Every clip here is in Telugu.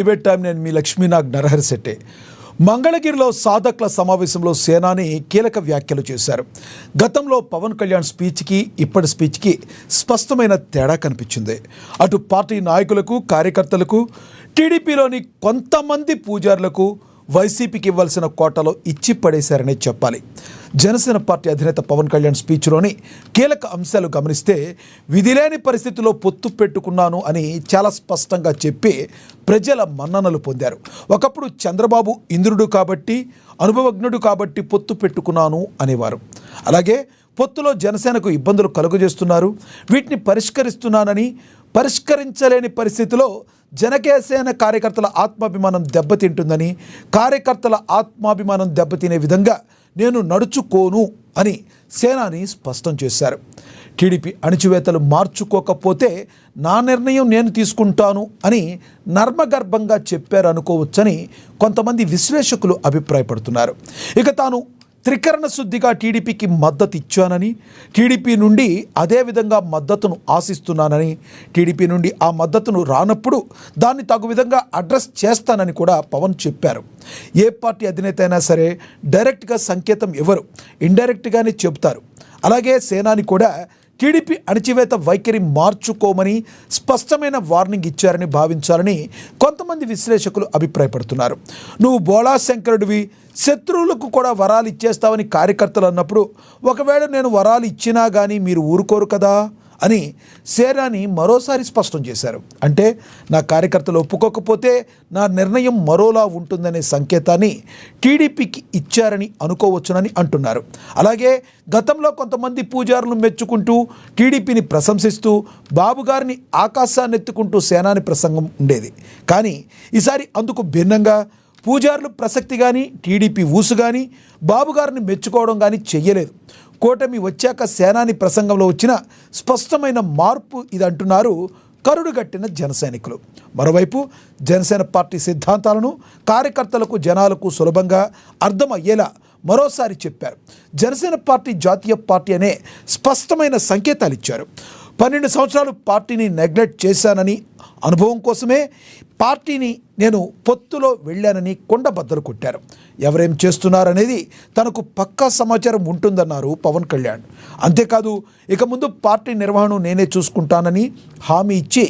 Debate time. నేను మీ లక్ష్మీనాగ్ నరహరిశెట్టి. మంగళగిరిలో సాధకుల సమావేశంలో సేనాని కీలక వ్యాఖ్యలు చేశారు. గతంలో పవన్ కళ్యాణ్ స్పీచ్కి ఇప్పటి స్పీచ్కి స్పష్టమైన తేడా కనిపించింది. అటు పార్టీ నాయకులకు, కార్యకర్తలకు, టీడీపీలోని కొంతమంది పూజారులకు వైసీపీకి ఇవ్వాల్సిన కోటాలో ఇచ్చి పడేశారనే చెప్పాలి. జనసేన పార్టీ అధినేత పవన్ కళ్యాణ్ స్పీచ్లోని కీలక అంశాలు గమనిస్తే విధిలేని పరిస్థితిలో పొత్తు పెట్టుకున్నాను అని చాలా స్పష్టంగా చెప్పి ప్రజల మన్ననలు పొందారు. ఒకప్పుడు చంద్రబాబు ఇంద్రుడు కాబట్టి, అనుభవజ్ఞుడు కాబట్టి పొత్తు పెట్టుకున్నాను అనేవారు. అలాగే పొత్తులో జనసేనకు ఇబ్బందులు కలుగజేస్తున్నారు, వీటిని పరిష్కరిస్తున్నానని, పరిష్కరించలేని పరిస్థితిలో జనసేన కార్యకర్తల ఆత్మాభిమానం దెబ్బతింటుందని, కార్యకర్తల ఆత్మాభిమానం దెబ్బతినే విధంగా నేను నడుచుకోను అని సేనాని స్పష్టం చేశారు. టీడీపీ అణిచివేతలు మార్చుకోకపోతే నా నిర్ణయం నేను తీసుకుంటాను అని నర్మగర్భంగా చెప్పారనుకోవచ్చని కొంతమంది విశ్లేషకులు అభిప్రాయపడుతున్నారు. ఇక తాను త్రికరణ శుద్ధిగా టీడీపీకి మద్దతు ఇచ్చానని, టీడీపీ నుండి అదేవిధంగా మద్దతును ఆశిస్తున్నానని, టీడీపీ నుండి ఆ మద్దతును రానప్పుడు దాన్ని తగు విధంగా అడ్రస్ చేస్తానని కూడా పవన్ చెప్పారు. ఏ పార్టీ అధినేత అయినా సరే డైరెక్ట్గా సంకేతం ఇవ్వరు, ఇండైరెక్ట్గానే చెబుతారు. అలాగే సేనాని కూడా టీడీపీ అణచివేత వైఖరి మార్చుకోమని స్పష్టమైన వార్నింగ్ ఇచ్చారని భావించాలని కొంతమంది విశ్లేషకులు అభిప్రాయపడుతున్నారు. నువ్వు బోళా శంకరుడివి, శత్రువులకు కూడా వరాలు ఇచ్చేస్తావని కార్యకర్తలు అన్నప్పుడు ఒకవేళ నేను వరాలు ఇచ్చినా కానీ మీరు ఊరుకోరు కదా అని సేనాని మరోసారి స్పష్టం చేశారు. అంటే నా కార్యకర్తలు ఒప్పుకోకపోతే నా నిర్ణయం మరోలా ఉంటుందనే సంకేతాన్ని టీడీపీకి ఇచ్చారని అనుకోవచ్చునని అంటున్నారు. అలాగే గతంలో కొంతమంది పూజారులను మెచ్చుకుంటూ టీడీపీని ప్రశంసిస్తూ బాబు గారిని ఆకాశాన్నెత్తుకుంటూ సేనాని ప్రసంగం ఉండేది. కానీ ఈసారి అందుకు భిన్నంగా పూజారులు ప్రసక్తి కానీ, టీడీపీ ఊసు కానీ, బాబు గారిని మెచ్చుకోవడం కానీ చెయ్యలేదు. కూటమి వచ్చాక సేనాని ప్రసంగంలో వచ్చిన స్పష్టమైన మార్పు ఇది అంటున్నారు కరుడుగట్టిన జన సైనికులు. మరోవైపు జనసేన పార్టీ సిద్ధాంతాలను కార్యకర్తలకు, జనాలకు సులభంగా అర్థమయ్యేలా మరోసారి చెప్పారు. జనసేన పార్టీ జాతీయ పార్టీ అనే స్పష్టమైన సంకేతాలు ఇచ్చారు. 12 సంవత్సరాలు పార్టీని నెగ్లెక్ట్ చేశానని, అనుభవం కోసమే పార్టీని నేను పొత్తులో వెళ్ళానని కొండబద్దలు కొట్టారు. ఎవరేం చేస్తున్నారనేది తనకు పక్కా సమాచారం ఉంటుందన్నారు పవన్ కళ్యాణ్. అంతేకాదు ఇక ముందు పార్టీ నిర్వహణ నేనే చూసుకుంటానని హామీ ఇచ్చి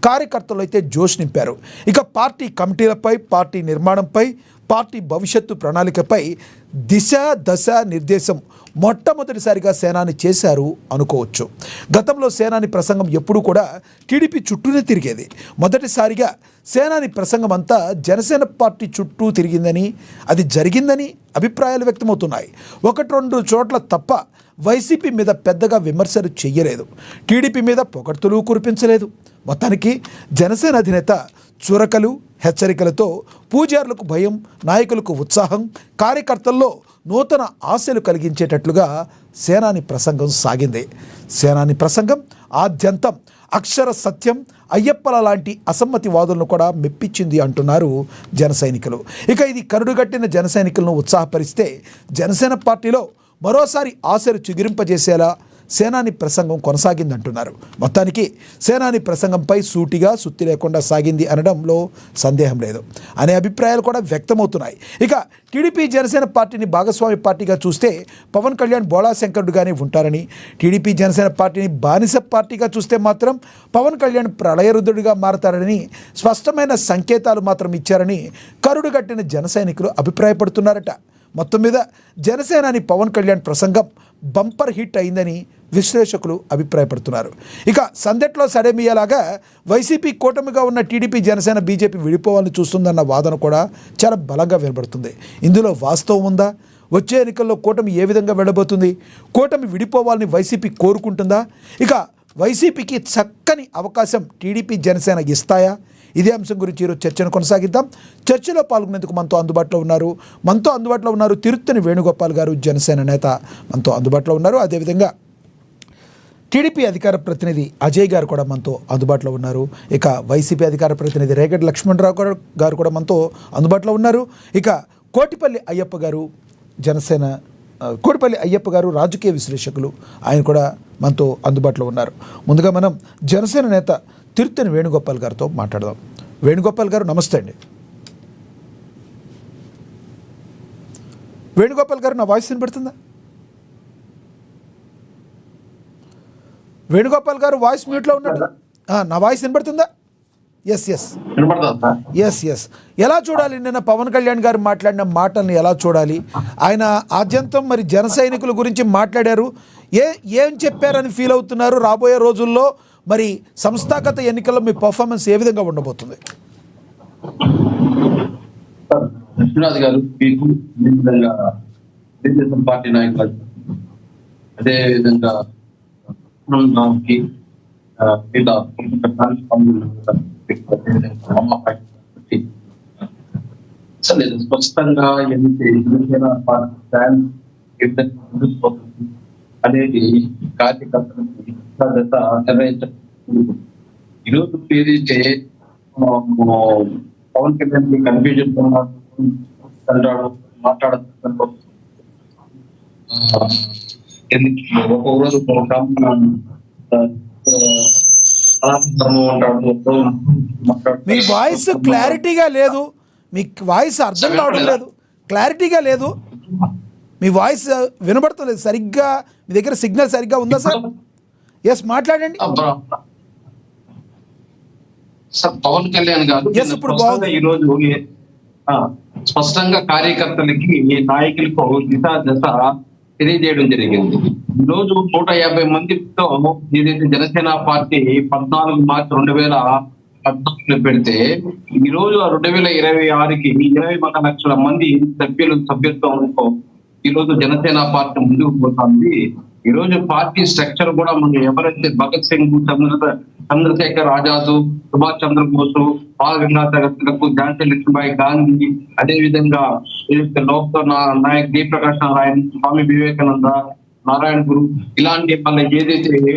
కార్యకర్తలు అయితే జోష్ నింపారు. ఇక పార్టీ కమిటీలపై, పార్టీ నిర్మాణంపై, పార్టీ భవిష్యత్తు ప్రణాళికపై దిశ దశ నిర్దేశం మొట్టమొదటిసారిగా సేనాని చేశారు అనుకోవచ్చు. గతంలో సేనాని ప్రసంగం ఎప్పుడూ కూడా టీడీపీ చుట్టూనే తిరిగేది. మొదటిసారిగా సేనాని ప్రసంగం అంతా జనసేన పార్టీ చుట్టూ తిరిగిందని, అది జరిగిందని అభిప్రాయాలు వ్యక్తమవుతున్నాయి. 1-2 చోట్ల తప్ప వైసీపీ మీద పెద్దగా విమర్శలు చెయ్యలేదు, టీడీపీ మీద పొగడ్తలు కురిపించలేదు. మొత్తానికి జనసేన అధినేత చురకలు, హెచ్చరికలతో పూజారులకు భయం, నాయకులకు ఉత్సాహం, కార్యకర్తల్లో నూతన ఆశలు కలిగించేటట్లుగా సేనాని ప్రసంగం సాగింది. సేనాని ప్రసంగం ఆద్యంతం అక్షర సత్యం, అయ్యప్పల లాంటి అసమ్మతివాదులను కూడా మెప్పించింది అంటున్నారు జన సైనికులు. ఇక ఇది కరుడుగట్టిన జన సైనికులను ఉత్సాహపరిస్తే జనసేన పార్టీలో మరోసారి ఆశలు చిగురింపజేసేలా సేనాని ప్రసంగం కొనసాగిందంటున్నారు. మొత్తానికి సేనాని ప్రసంగంపై సూటిగా, సుత్తి లేకుండా సాగింది అనడంలో సందేహం లేదు అనే అభిప్రాయాలు కూడా వ్యక్తమవుతున్నాయి. ఇక టీడీపీ జనసేన పార్టీని భాగస్వామి పార్టీగా చూస్తే పవన్ కళ్యాణ్ బోళా శంకరుడుగానే ఉంటారని, టీడీపీ జనసేన పార్టీని బానిస పార్టీగా చూస్తే మాత్రం పవన్ కళ్యాణ్ ప్రళయరుద్ధుడిగా మారతారని స్పష్టమైన సంకేతాలు మాత్రం ఇచ్చారని కరుడుగట్టిన జన సైనికులు అభిప్రాయపడుతున్నారట. మొత్తం మీద జనసేనాని పవన్ కళ్యాణ్ ప్రసంగం బంపర్ హిట్ అయిందని విశ్లేషకులు అభిప్రాయపడుతున్నారు. ఇక సందెట్లో సడేమియాలాగా వైసీపీ కూటమిగా ఉన్న టీడీపీ, జనసేన, బీజేపీ విడిపోవాలని చూస్తుందన్న వాదన కూడా చాలా బలంగా వినబడుతుంది. ఇందులో వాస్తవం ఉందా? వచ్చే ఎన్నికల్లో కూటమి ఏ విధంగా వెళ్ళబోతుంది? కూటమి విడిపోవాలని వైసీపీ కోరుకుంటుందా? ఇక వైసీపీకి చక్కని అవకాశం టీడీపీ, జనసేన ఇస్తాయా? ఇదే అంశం గురించి ఈరోజు చర్చను కొనసాగిద్దాం. చర్చలో పాల్గొనేందుకు మనతో అందుబాటులో ఉన్నారు తిరుత్తని వేణుగోపాల్ గారు, జనసేన నేత మనతో అందుబాటులో ఉన్నారు. అదేవిధంగా టీడీపీ అధికార ప్రతినిధి అజయ్ గారు కూడా మనతో అందుబాటులో ఉన్నారు. ఇక వైసీపీ అధికార ప్రతినిధి రేగడి లక్ష్మణరావు గారు కూడా మనతో అందుబాటులో ఉన్నారు. ఇక కోటిపల్లి అయ్యప్ప గారు, జనసేన కోటిపల్లి అయ్యప్ప గారు రాజకీయ విశ్లేషకులు, ఆయన కూడా మనతో అందుబాటులో ఉన్నారు. ముందుగా మనం జనసేన నేత తిరుత్తని వేణుగోపాల్ గారితో మాట్లాడదాం. వేణుగోపాల్ గారు నమస్తే అండి. వేణుగోపాల్ గారు, నా వాయిస్ వినపడుతుందా? వేణుగోపాల్ గారు వాయిస్ మ్యూట్లో ఉన్నట్టు. నా వాయిస్ వినపడుతుందా? ఎస్. ఎలా చూడాలి నిన్న పవన్ కళ్యాణ్ గారు మాట్లాడిన మాటల్ని ఎలా చూడాలి? ఆయన ఆద్యంతం మరి జన సైనికుల గురించి మాట్లాడారు. ఏం చెప్పారని ఫీల్ అవుతున్నారు? రాబోయే రోజుల్లో మరి సంస్థాగత ఎన్నికల్లో మీ పర్ఫార్మెన్స్ ఏ విధంగా ఉండబోతుంది? విశ్వనాథ్ గారు, మీకు విధంగా తెలుగుదేశం పార్టీ నాయకులు, అదే విధంగా స్పష్టంగా అనేది కార్యకర్తలకు నిర్వహించారు. ఈరోజు ఏదైతే పవన్ కళ్యాణ్ కన్ఫ్యూజన్ మాట్లాడుతున్నారు, ఒక రోజు మీ వాయిస్ క్లారిటీగా లేదు, మీ వాయిస్ అర్థం కావడం లేదు, క్లారిటీగా లేదు, మీ వాయిస్ వినబడతలేదు సరిగ్గా. మీ దగ్గర సిగ్నల్ సరిగ్గా ఉందా సార్? ఎస్, మాట్లాడండి సార్. పవన్ కళ్యాణ్ గారు ఈ రోజు స్పష్టంగా కార్యకర్తలకి, నాయకులకు దశ తెలియజేయడం జరిగింది. ఈ రోజు 150 మందితో ఏదైతే జనసేన పార్టీ 14 మార్చి 2014 పెడితే, ఈ రోజు 2026కి 21 లక్షల మంది సభ్యత్వంతో ఈ రోజు జనసేన పార్టీ ముందుకు పోతుంది. ఈ రోజు పార్టీ స్ట్రక్చర్ కూడా మనం ఎవరైతే భగత్ సింగ్, చంద్రశేఖర్ ఆజాద్, సుభాష్ చంద్రబోస్, బాల గంగాధర్ తిలక్, ఝాన్సీ లక్ష్మీబాయి, గాంధీ, అదే విధంగా లోక్ నాయక్ జయప్రకాష్ నారాయణ్, స్వామి వివేకానంద, నారాయణ గురు, ఇలాంటి వాళ్ళ ఏదైతే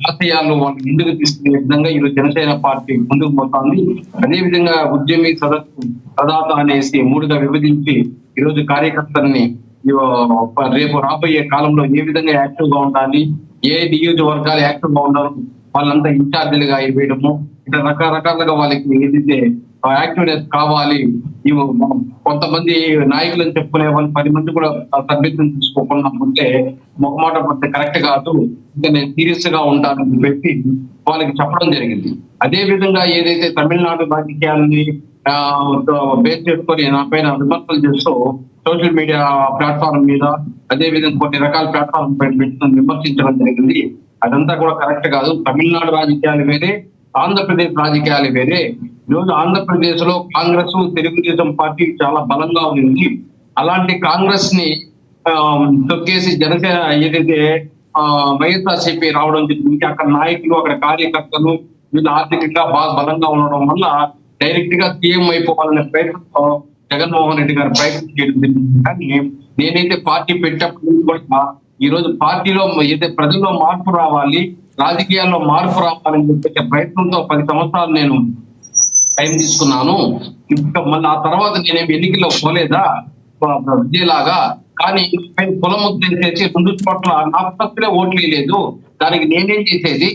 ఆశయాలు వాళ్ళు ముందుకు తీసుకునే విధంగా ఈరోజు జనసేన పార్టీ ముందుకు పోతుంది. అదే విధంగా ఉద్యమి, సదస్సు, ప్రదాత అనేసి 3గా విభజించి ఈరోజు కార్యకర్తల్ని రేపు రాబోయే కాలంలో ఏ విధంగా యాక్టివ్ గా ఉండాలి, ఏ నియోజకవర్గాలు యాక్టివ్ గా ఉండాలి, వాళ్ళంతా ఇన్ఛార్జీలుగా అయిపోయడము, ఇట్లా రకరకాలుగా వాళ్ళకి ఏదైతే యాక్టివ్నెస్ కావాలి. కొంతమంది నాయకులను చెప్పుకునే వాళ్ళు 10 మంది కూడా సభ్యత్వం తీసుకోకుండా ఉంటే మొహమాట పడితే కరెక్ట్ కాదు, ఇంకా నేను సీరియస్ గా ఉంటానని చెప్పి వాళ్ళకి చెప్పడం జరిగింది. అదే విధంగా ఏదైతే తమిళనాడు రాజకీయాలని బేస్ చేసుకొని నా పైన విమర్శలు చేస్తూ సోషల్ మీడియా ప్లాట్ఫామ్ మీద, అదే విధంగా కొన్ని రకాల ప్లాట్ఫామ్ పైన పెట్టుకుని విమర్శించడం జరిగింది. అదంతా కూడా కరెక్ట్ కాదు. తమిళనాడు రాజకీయాలు వేరే, ఆంధ్రప్రదేశ్ రాజకీయాలు వేరే. ఈరోజు ఆంధ్రప్రదేశ్ లో కాంగ్రెస్, తెలుగుదేశం పార్టీ చాలా బలంగా ఉంది. అలాంటి కాంగ్రెస్ ని తొక్కేసి జనసేన ఏదైతే వైఎస్ఆర్సీపీ రావడం జరిగింది, అక్కడ నాయకులు, అక్కడ కార్యకర్తలు వీళ్ళు ఆర్థికంగా బాగా బలంగా ఉండడం వల్ల డైరెక్ట్ గా సీఎం అయిపోవాలనే ప్రయత్నంతో జగన్మోహన్ రెడ్డి గారు ప్రయత్నం చేయడం జరిగింది. కానీ నేనైతే పార్టీ పెట్టినప్పుడు కూడా ఈ రోజు పార్టీలో ఏదైతే ప్రజల్లో మార్పు రావాలి, రాజకీయాల్లో మార్పు రావాలని చెప్పే ప్రయత్నంతో 10 సంవత్సరాలు నేను టైం తీసుకున్నాను. ఇంకా మళ్ళీ ఆ తర్వాత నేనేమి ఎన్నికల్లో పోలేదా విజయలాగా, కానీ కులం చేసి 2 చోట్ల నాకు తప్పులే ఓట్లు లేదు, దానికి నేనేం చేసేది?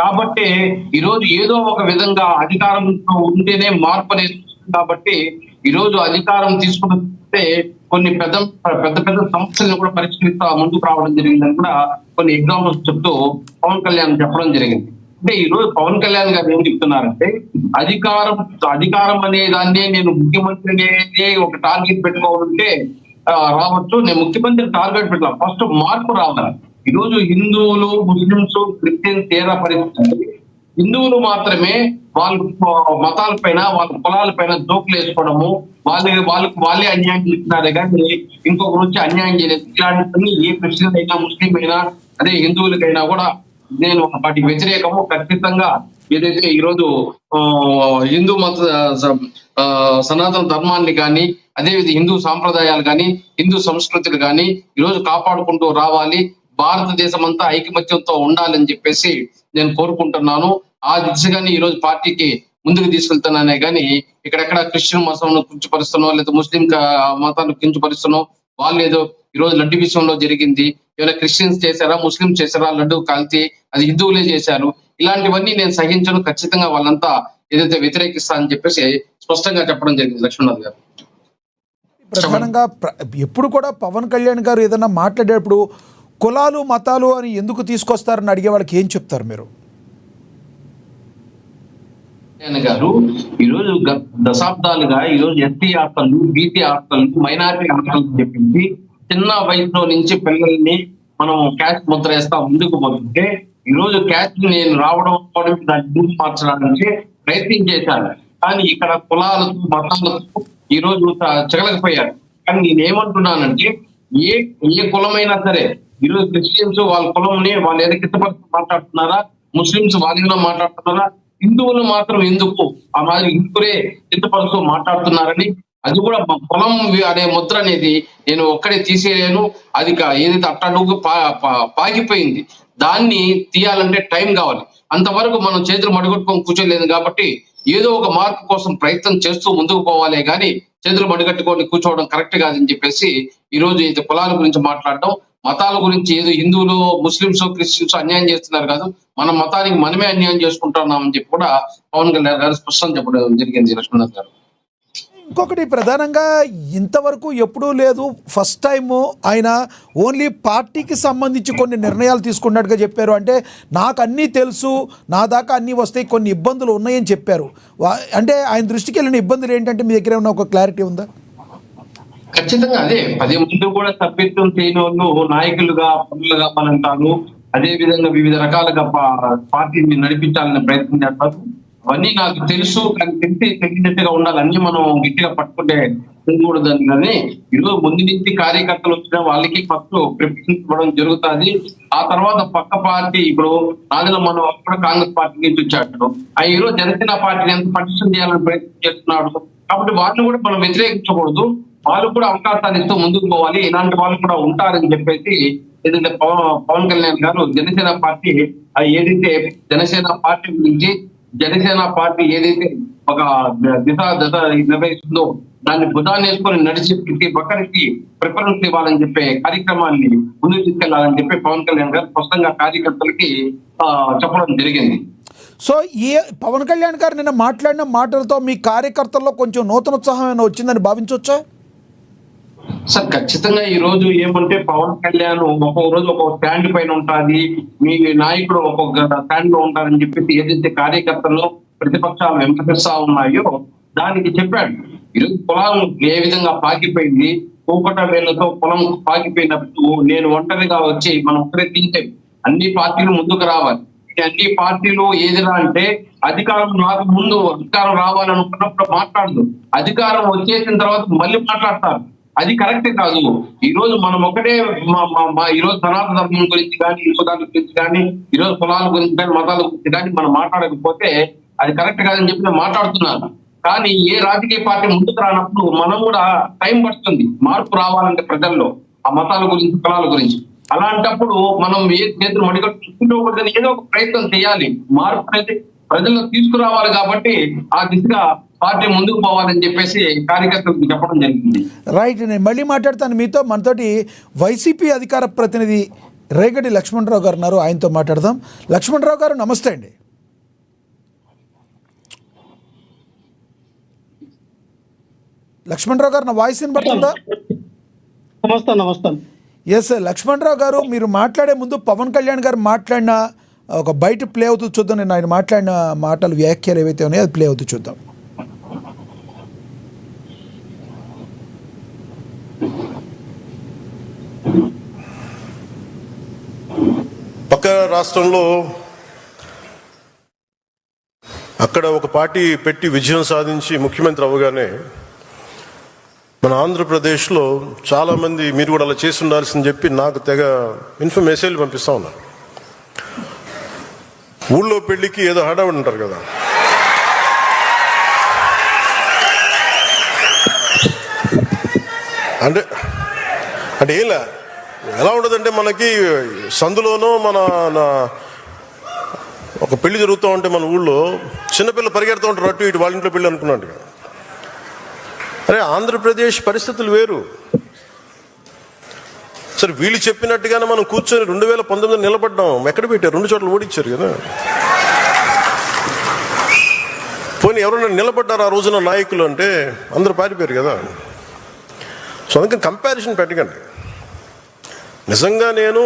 కాబట్టి ఈ రోజు ఏదో ఒక విధంగా అధికారంతో ఉంటేనే మార్పు అనేది. కాబట్టి ఈ రోజు అధికారం తీసుకుంటే కొన్ని పెద్ద సమస్యలను కూడా పరిష్కరిస్తా ముందుకు రావడం జరిగిందని కూడా కొన్ని ఎగ్జాంపుల్స్ చెప్తూ పవన్ కళ్యాణ్ చెప్పడం జరిగింది. అంటే ఈ రోజు పవన్ కళ్యాణ్ గారు ఏం చెప్తున్నారంటే, అధికారం అనే దాన్ని నేను ముఖ్యమంత్రిని ఒక టార్గెట్ పెట్టుకోవాలంటే రావచ్చు, నేను ముఖ్యమంత్రి టార్గెట్ పెట్టాలి, ఫస్ట్ మార్పు రావాలి. ఈ రోజు హిందువులు, ముస్లింస్, క్రిస్టియన్స్ తేడా పరిస్థితి. హిందువులు మాత్రమే వాళ్ళ మతాల పైన, వాళ్ళ కులాల పైన జోకులు వేసుకోవడము, వాళ్ళే అన్యాయం చేస్తున్నారే కానీ ఇంకొకరు వచ్చి అన్యాయం చేయలేదు. ఇలాంటి ఏ క్రిస్టియన్ అయినా, ముస్లిం అయినా, అదే హిందువులకైనా కూడా నేను వాటికి వ్యతిరేకము. ఖచ్చితంగా ఏదైతే ఈరోజు హిందూ మత సనాతన ధర్మాన్ని కానీ, అదేవిధంగా హిందూ సాంప్రదాయాలు కానీ, హిందూ సంస్కృతులు కానీ ఈరోజు కాపాడుకుంటూ రావాలి, భారతదేశం అంతా ఐకమత్యంతో ఉండాలని చెప్పేసి నేను కోరుకుంటున్నాను. ఆ దిశగానే ఈ రోజు పార్టీకి ముందుకు తీసుకెళ్తున్నానే కానీ ఇక్కడెక్కడ క్రిస్టియన్ మతంను కించపరుస్తున్నాం, లేదా ముస్లిం మతాన్ని కించపరుస్తున్నాం. వాళ్ళు ఏదో ఈ రోజు లడ్డు విషయంలో జరిగింది, ఏమైనా క్రిస్టియన్స్ చేశారా, ముస్లింస్ చేశారా, లడ్డు కాల్చి అది హిందువులే చేశారు. ఇలాంటివన్నీ నేను సహించను. ఖచ్చితంగా వాళ్ళంతా ఏదైతే వ్యతిరేకిస్తా అని చెప్పేసి స్పష్టంగా చెప్పడం జరిగింది లక్ష్మణ్ గారు. ప్రధానంగా ఎప్పుడు కూడా పవన్ కళ్యాణ్ గారు ఏదైనా మాట్లాడేటప్పుడు కులాలు మతాలు అని ఎందుకు తీసుకొస్తారని అడిగే వాళ్ళకి ఏం చెప్తారు మీరు? గారు ఈరోజు దశాబ్దాలుగా ఈరోజు ఎస్టీ హాస్టళ్ళు, బీసీ హాస్టళ్ళు, మైనారిటీ హాస్టల్ చెప్పించి చిన్న వయసులో నుంచి పిల్లల్ని మనం క్యాస్ట్ ముద్ర వేస్తా ముందుకు పోతుంటే ఈరోజు క్యాస్ట్ నేను రావడం దాన్ని మార్చడానికి ప్రయత్నం చేశాను. కానీ ఇక్కడ కులాలతో మతాలతో ఈరోజు చెగలకపోయారు. కానీ నేనేమంటున్నానంటే ఏ కులమైనా సరే ఈరోజు క్రిస్టియన్స్ వాళ్ళ కులంని వాళ్ళు ఏదో కిందపరుస్తూ మాట్లాడుతున్నారా, ముస్లింస్ వాళ్ళ మాట్లాడుతున్నారా, హిందువులు మాత్రం ఎందుకు ఆ మాదిరి హిందువులే కిందపరుస్తూ మాట్లాడుతున్నారని, అది కూడా కులం అనే ముద్ర అనేది నేను ఒక్కడే తీసేయలేను. అది ఏదైతే అట్టడుగు పాకిపోయింది, దాన్ని తీయాలంటే టైం కావాలి. అంతవరకు మనం చేతులు మడిగొట్టుకొని కూర్చోలేదు కాబట్టి ఏదో ఒక మార్పు కోసం ప్రయత్నం చేస్తూ ముందుకు పోవాలే కానీ చేతులు మడిగట్టుకొని కూర్చోవడం కరెక్ట్ కాదని చెప్పేసి ఈ రోజు ఇది కులాల గురించి మాట్లాడడం, మతాల గురించి ఏదో హిందువులు, ముస్లింస్, క్రిస్టియన్స్ అన్యాయం చేస్తున్నారు కాదు, మన మతానికి మనమే అన్యాయం చేసుకుంటున్నామని చెప్పి కూడా పవన్ కళ్యాణ్ గారు స్పష్టం చెప్పడం జరిగింది లక్ష్మణ్ గారు. ఇంకొకటి ప్రధానంగా ఇంతవరకు ఎప్పుడూ లేదు, ఫస్ట్ టైము ఆయన ఓన్లీ పార్టీకి సంబంధించి కొన్ని నిర్ణయాలు తీసుకున్నట్టుగా చెప్పారు. అంటే నాకు అన్నీ తెలుసు, నా దాకా అన్నీ వస్తాయి, కొన్ని ఇబ్బందులు ఉన్నాయని చెప్పారు. అంటే ఆయన దృష్టికి వెళ్ళిన ఇబ్బందులు ఏంటంటే మీ దగ్గర ఏమైనా ఒక క్లారిటీ ఉందా? ఖచ్చితంగా అదే 10 మంది కూడా సభ్యత్వం చేయని వాళ్ళు నాయకులుగా పనులుగా పనంటారు. అదే విధంగా వివిధ రకాలుగా పార్టీని నడిపించాలని ప్రయత్నం చేస్తారు. అవన్నీ నాకు తెలుసు, కానీ తెలిసినట్టుగా ఉండాలి. అన్ని మనం గట్టిగా పట్టుకుంటే ఉండకూడదని. కానీ ఈరోజు ముందు నుంచి కార్యకర్తలు వచ్చిన వాళ్ళకి ఫస్ట్ ప్రిపరేషన్ ఇవ్వడం జరుగుతుంది. ఆ తర్వాత పక్క పార్టీ ఇప్పుడు నాదిలో మనం అప్పుడు కాంగ్రెస్ పార్టీ నుంచి వచ్చాడు, ఆ ఈరోజు జనసేన పార్టీని ఎంత పటిష్టం చేయాలని ప్రయత్నం చేస్తున్నాడు. కాబట్టి వాళ్ళు కూడా మనం వ్యతిరేకించకూడదు, వాళ్ళు కూడా అవకాశాలు ఇస్తూ ముందుకు పోవాలి. ఇలాంటి వాళ్ళు కూడా ఉంటారని చెప్పేసి ఏదైతే పవన్ కళ్యాణ్ గారు జనసేన పార్టీ ఏదైతే జనసేన పార్టీ గురించి జనసేన పార్టీ ఏదైతే ఒక దశ నిర్వహిస్తుందో దాన్ని భుజాన్ని వేసుకొని నడిచి ప్రతి ఒక్కరికి ప్రిఫరెన్స్ ఇవ్వాలని చెప్పే కార్యక్రమాన్ని ముందుకు తీసుకెళ్లాలని చెప్పి పవన్ కళ్యాణ్ గారు స్పష్టంగా కార్యకర్తలకి చెప్పడం జరిగింది. సో ఈ పవన్ కళ్యాణ్ గారు నిన్న మాట్లాడిన మాటలతో మీ కార్యకర్తల్లో కొంచెం నూతనోత్సాహం ఏమైనా వచ్చిందని భావించవచ్చా? సార్ ఖచ్చితంగా ఈ రోజు ఏమంటే పవన్ కళ్యాణ్ ఒక్కొక్క రోజు ఒక్కొక్క స్టాండ్ పైన ఉంటుంది, మీ నాయకుడు ఒక్కొక్క స్టాండ్ లో ఉంటారని చెప్పేసి ఏదైతే కార్యకర్తల్లో ప్రతిపక్షాలు విమర్శిస్తా ఉన్నాయో దానికి చెప్పాడు. ఈరోజు పొలం ఏ విధంగా పాకిపోయింది, కూకట వేళ్లతో పొలం పాకిపోయినప్పుడు నేను ఒంటరిగా వచ్చి మనం ఒక్కరే తీసే అన్ని పార్టీలు ముందుకు రావాలి. అన్ని పార్టీలు ఏదిరా అంటే అధికారం నాకు ముందు అధికారం రావాలనుకున్నప్పుడు మాట్లాడదు, అధికారం వచ్చేసిన తర్వాత మళ్ళీ మాట్లాడతారు. అది కరెక్ట్ కాదు. ఈ రోజు మనం ఒకటే ఈ రోజు సనాతన ధర్మం గురించి కానీ, హిందువుల గురించి కానీ, ఈ రోజు కులాల గురించి కానీ, మతాల గురించి కానీ మనం మాట్లాడకపోతే అది కరెక్ట్ కాదని చెప్పి నేను మాట్లాడుతున్నాను. కానీ ఏ రాజకీయ పార్టీ ముందుకు రానప్పుడు మనం కూడా టైం పడుతుంది మార్పు రావాలంటే ప్రజల్లో ఆ మతాల గురించి, కులాల గురించి. అలాంటప్పుడు మనం ఏ చేతులు మడిగట్టుకుంటూ ఏదో ఒక ప్రయత్నం చేయాలి, మార్పు అనేది ప్రజల్లో తీసుకురావాలి. కాబట్టి ఆ దిశగా పార్టీ ముందుకు పోవాలని చెప్పేసి కార్యకర్తలకు చెప్పడం జరిగింది. రైట్, నేను మళ్ళీ మాట్లాడతాను మీతో. మనతోటి వైసీపీ అధికార ప్రతినిధి రేగడి లక్ష్మణరావు గారు ఉన్నారు, ఆయనతో మాట్లాడదాం. లక్ష్మణరావు గారు నమస్తే అండి. లక్ష్మణరావు గారు నా వాయిస్ వినపడుతుందా? నమస్తే. ఎస్ లక్ష్మణరావు గారు, మీరు మాట్లాడే ముందు పవన్ కళ్యాణ్ గారు మాట్లాడిన ఒక బయట ప్లే అవుతుంది చూద్దాం. నేను ఆయన మాట్లాడిన మాటలు, వ్యాఖ్యలు ఏవైతే ఉన్నాయో అది ప్లే అవుతుంది చూద్దాం. పక్క రాష్ట్రంలో అక్కడ ఒక పార్టీ పెట్టి విజయం సాధించి ముఖ్యమంత్రి అవ్వగానే మన ఆంధ్రప్రదేశ్లో చాలామంది మీరు కూడా అలా చేసి ఉండాల్సిందని చెప్పి నాకు తెగ మెసేజ్లు పంపిస్తూ ఉన్నారు. ఊళ్ళో పెళ్లికి ఏదో హడావుడి ఉంటారు కదా, అంటే అంటే ఏంలా ఎలా ఉండదంటే మనకి సందులోనో మన ఒక పెళ్లి జరుగుతూ ఉంటే మన ఊళ్ళో చిన్నపిల్లలు పరిగెడుతూ ఉంటారు అటు ఇటు, వాళ్ళ ఇంట్లో పెళ్ళి అనుకున్నట్టుగా. అరే ఆంధ్రప్రదేశ్ పరిస్థితులు వేరు. సరే వీళ్ళు చెప్పినట్టుగానే మనం కూర్చొని 2019 నిలబడ్డాం, ఎక్కడ పెట్టారు? 2 చోట్ల ఓడించారు కదా. కానీ ఎవరైనా నిలబడ్డారు ఆ రోజున నాయకులు అంటే అందరూ పారిపోయారు కదా. సో అందుకని కంపారిజన్ పెట్టకండి. నిజంగా నేను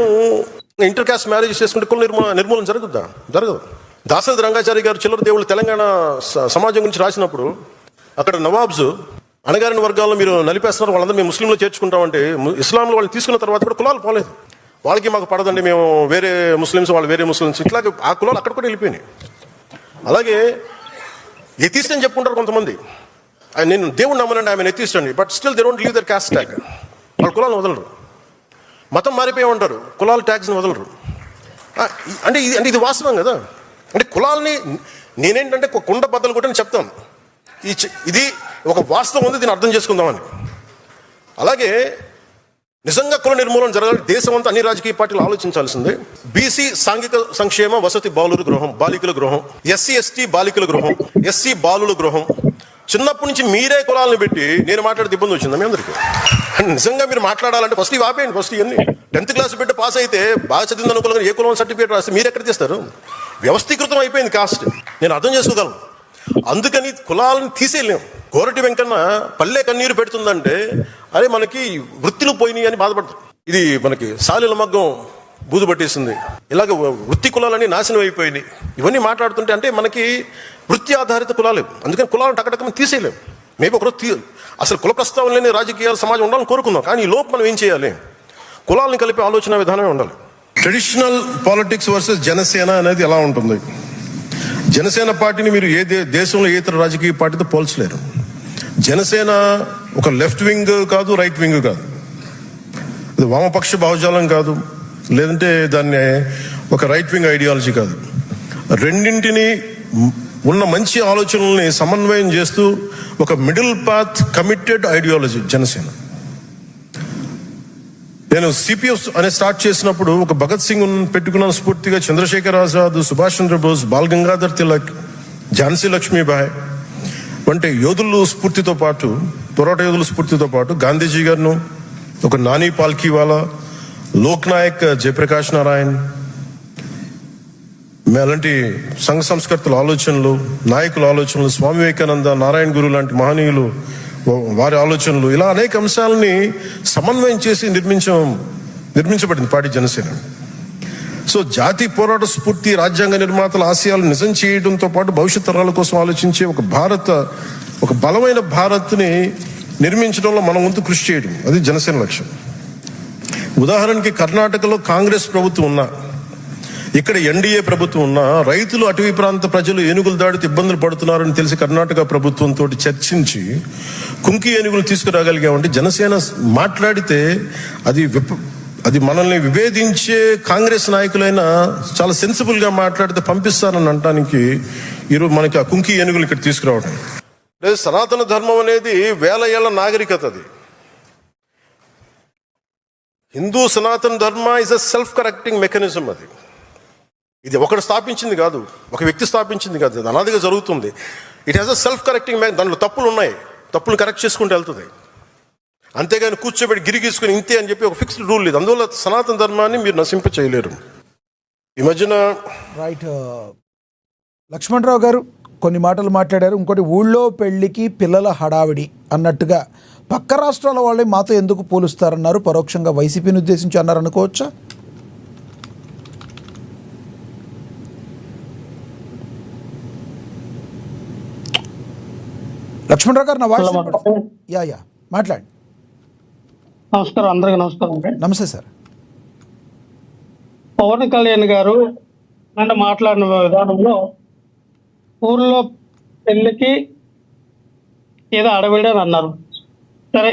ఇంటర్ కాస్ట్ మ్యారేజ్ చేసుకుంటే కుల నిర్మూలన జరగదు. దాశరథి రంగాచారి గారు చిల్లర దేవుళ్ళు తెలంగాణ సమాజం గురించి రాసినప్పుడు అక్కడ నవాబ్స్ అణగారిన వర్గాల్లో మీరు నలిపేస్తున్నారు, వాళ్ళందరూ మేము ముస్లింలో చేర్చుకుంటామంటే ఇస్లాంలో వాళ్ళు తీసుకున్న తర్వాత కూడా కులాలు పోలేదు. వాళ్ళకి మాకు పడదండి, మేము వేరే ముస్లిమ్స్, వాళ్ళు వేరే ముస్లిమ్స్, ఇట్లాగే ఆ కులాలు అక్కడ కూడా వెళ్ళిపోయినాయి. అలాగే ఎథిస్ట్ అని చెప్పుకుంటారు కొంతమంది. నేను దేవుడు నమ్మనండి, ఆమె ఎథిస్ట్ అండి, but still they don't leave their caste tag. వాళ్ళు కులాలను వదలరు. మతం మారిపోయి ఉంటారు, కులాల ట్యాగ్స్ని వదలరు. అంటే ఇది వాస్తవం కదా. అంటే కులాలని నేనేంటంటే కుండ బద్దలు కొట్టని చెప్తాను. ఇది ఒక వాస్తవం ఉంది, దీన్ని అర్థం చేసుకుందామని. అలాగే నిజంగా కుల నిర్మూలన జరగాలి, దేశం అంతా అన్ని రాజకీయ పార్టీలు ఆలోచించాల్సిందే. బీసీ సాంఘిక సంక్షేమ వసతి బాలికల గృహం, ఎస్సీ ఎస్టీ బాలికల గృహం, ఎస్సీ బాలుల గృహం. చిన్నప్పటి నుంచి మీరే కులాలను పెట్టి నేను మాట్లాడితే ఇబ్బంది వచ్చిందా మీ అందరికీ? నిజంగా మీరు మాట్లాడాలంటే ఫస్ట్ ఇవి ఆపేయండి. ఫస్ట్ ఇవన్నీ 10th క్లాస్ బిడ్డ పాస్ అయితే బాగా చదివింది అనుకోవాలి, ఏ కులం సర్టిఫికేట్ రాస్తే మీరు ఎక్కడ తీస్తారు? వ్యవస్థీకృతం అయిపోయింది కాస్ట్. నేను అర్థం చేసుకోగలను. అందుకని కులాలను తీసేయలేము. కోరటి వెంకన్న పల్లె కన్నీరు పెడుతుందంటే అరే మనకి వృత్తిలు పోయినాయి అని బాధపడతారు. ఇది మనకి సాలిల మగ్గం బూజు పట్టేసింది, ఇలాగ వృత్తి కులాలన్నీ నాశనం అయిపోయినాయి. ఇవన్నీ మాట్లాడుతుంటే అంటే మనకి వృత్తి ఆధారిత కులాలు, అందుకని కులాలను టకటకమని తీసేయలేము. మేబీ ఒకరోజు అసలు కుల ప్రస్తావన లేని రాజకీయాల సమాజం ఉండాలని కోరుకుందాం. కానీ ఈ లోపు మనం ఏం చేయాలి? కులాలను కలిపే ఆలోచన విధానమే ఉండాలి. ట్రెడిషనల్ పాలిటిక్స్ వర్సెస్ జనసేన అనేది ఎలా ఉంటుంది? జనసేన పార్టీని మీరు దేశంలో ఏ ఇతర రాజకీయ పార్టీతో పోల్చలేరు. జనసేన ఒక లెఫ్ట్ వింగ్ కాదు, రైట్ వింగ్ కాదు, అది వామపక్ష భావజాలం కాదు, లేదంటే దాన్ని ఒక రైట్ వింగ్ ఐడియాలజీ కాదు. రెండింటిని ఉన్న మంచి ఆలోచనల్ని సమన్వయం చేస్తూ ఒక middle path committed ideology Janasena. నేను సిపిఎఫ్ అనే స్టార్ట్ చేసినప్పుడు ఒక భగత్ సింగ్ పెట్టుకున్నాను స్ఫూర్తిగా. చంద్రశేఖర్ ఆజాద్, సుభాష్ చంద్రబోస్, బాల్ గంగాధర్ తిలక్, ఝాన్సీ లక్ష్మీబాయి వంటి యోధుల స్ఫూర్తితో పాటు, పోరాట యోధుల స్ఫూర్తితో పాటు గాంధీజీ గారిను, ఒక నాని పాల్కీవాలా, లోక్ నాయక్ జయప్రకాష్ నారాయణ్, అలాంటి సంఘ సంస్కర్తల ఆలోచనలు, నాయకుల ఆలోచనలు, స్వామి వివేకానంద, నారాయణ గురు లాంటి మహనీయులు వారి ఆలోచనలు, ఇలా అనేక అంశాలని సమన్వయం చేసి నిర్మించబడింది పార్టీ జనసేన. సో జాతి పోరాట స్ఫూర్తి, రాజ్యాంగ నిర్మాతల ఆశయాలు నిజం చేయడంతో పాటు భవిష్యత్ తరాల కోసం ఆలోచించే ఒక బలమైన భారత్ని నిర్మించడంలో మనం వంతు కృషి చేయడం, అది జనసేన లక్ష్యం. ఉదాహరణకి కర్ణాటకలో కాంగ్రెస్ ప్రభుత్వం ఉన్నా, ఇక్కడ ఎన్డీఏ ప్రభుత్వం ఉన్నా, రైతులు, అటవీ ప్రాంత ప్రజలు ఏనుగులు దాడితే ఇబ్బందులు పడుతున్నారని తెలిసి కర్ణాటక ప్రభుత్వంతో చర్చించి కుంకి ఏనుగులు తీసుకురాగలిగామంటే జనసేన మాట్లాడితే అది మనల్ని విభేదించే కాంగ్రెస్ నాయకులైనా చాలా సెన్సిబుల్ గా మాట్లాడితే పంపిస్తారని అనడానికి ఈరోజు మనకి ఆ కుంకి ఏనుగులు ఇక్కడ తీసుకురావడం లేదు. సనాతన ధర్మం అనేది 1000 ఏళ్ల నాగరికత. అది హిందూ సనాతన ధర్మ is a self correcting mechanism. ఇది ఒకటి స్థాపించింది కాదు, ఒక వ్యక్తి స్థాపించింది కాదు, అది అనాదిగా జరుగుతుంది. It has a self correcting దాంట్లో తప్పులు ఉన్నాయి, తప్పులు కరెక్ట్ చేసుకుంటూ వెళ్తుంది. అంతేగాని కూర్చోబెట్టి గిరిగీసుకుని ఇంతే అని చెప్పి ఒక ఫిక్స్డ్ రూల్ లేదు. అందువల్ల సనాతన ధర్మాన్ని మీరు నశింప చేయలేరు. ఈ మధ్యన రైట్ లక్ష్మణరావు గారు కొన్ని మాటలు మాట్లాడారు. ఇంకోటి, ఊళ్ళో పెళ్లికి పిల్లల హడావిడి అన్నట్టుగా పక్క రాష్ట్రాల వాళ్ళే మాతో ఎందుకు పోలుస్తారన్నారు, పరోక్షంగా వైసీపీని ఉద్దేశించి అన్నారు అనుకోవచ్చా? లక్ష్మణరావు గారు, నా వాయిస్ యా మాట్లాడండి. నమస్కారం, అందరికీ నమస్కారం. నమస్తే సార్. పవన్ కళ్యాణ్ గారు నిన్న మాట్లాడిన విధానంలో ఊర్లో పెళ్లికి ఏదో అడవిడి అని అన్నారు. సరే,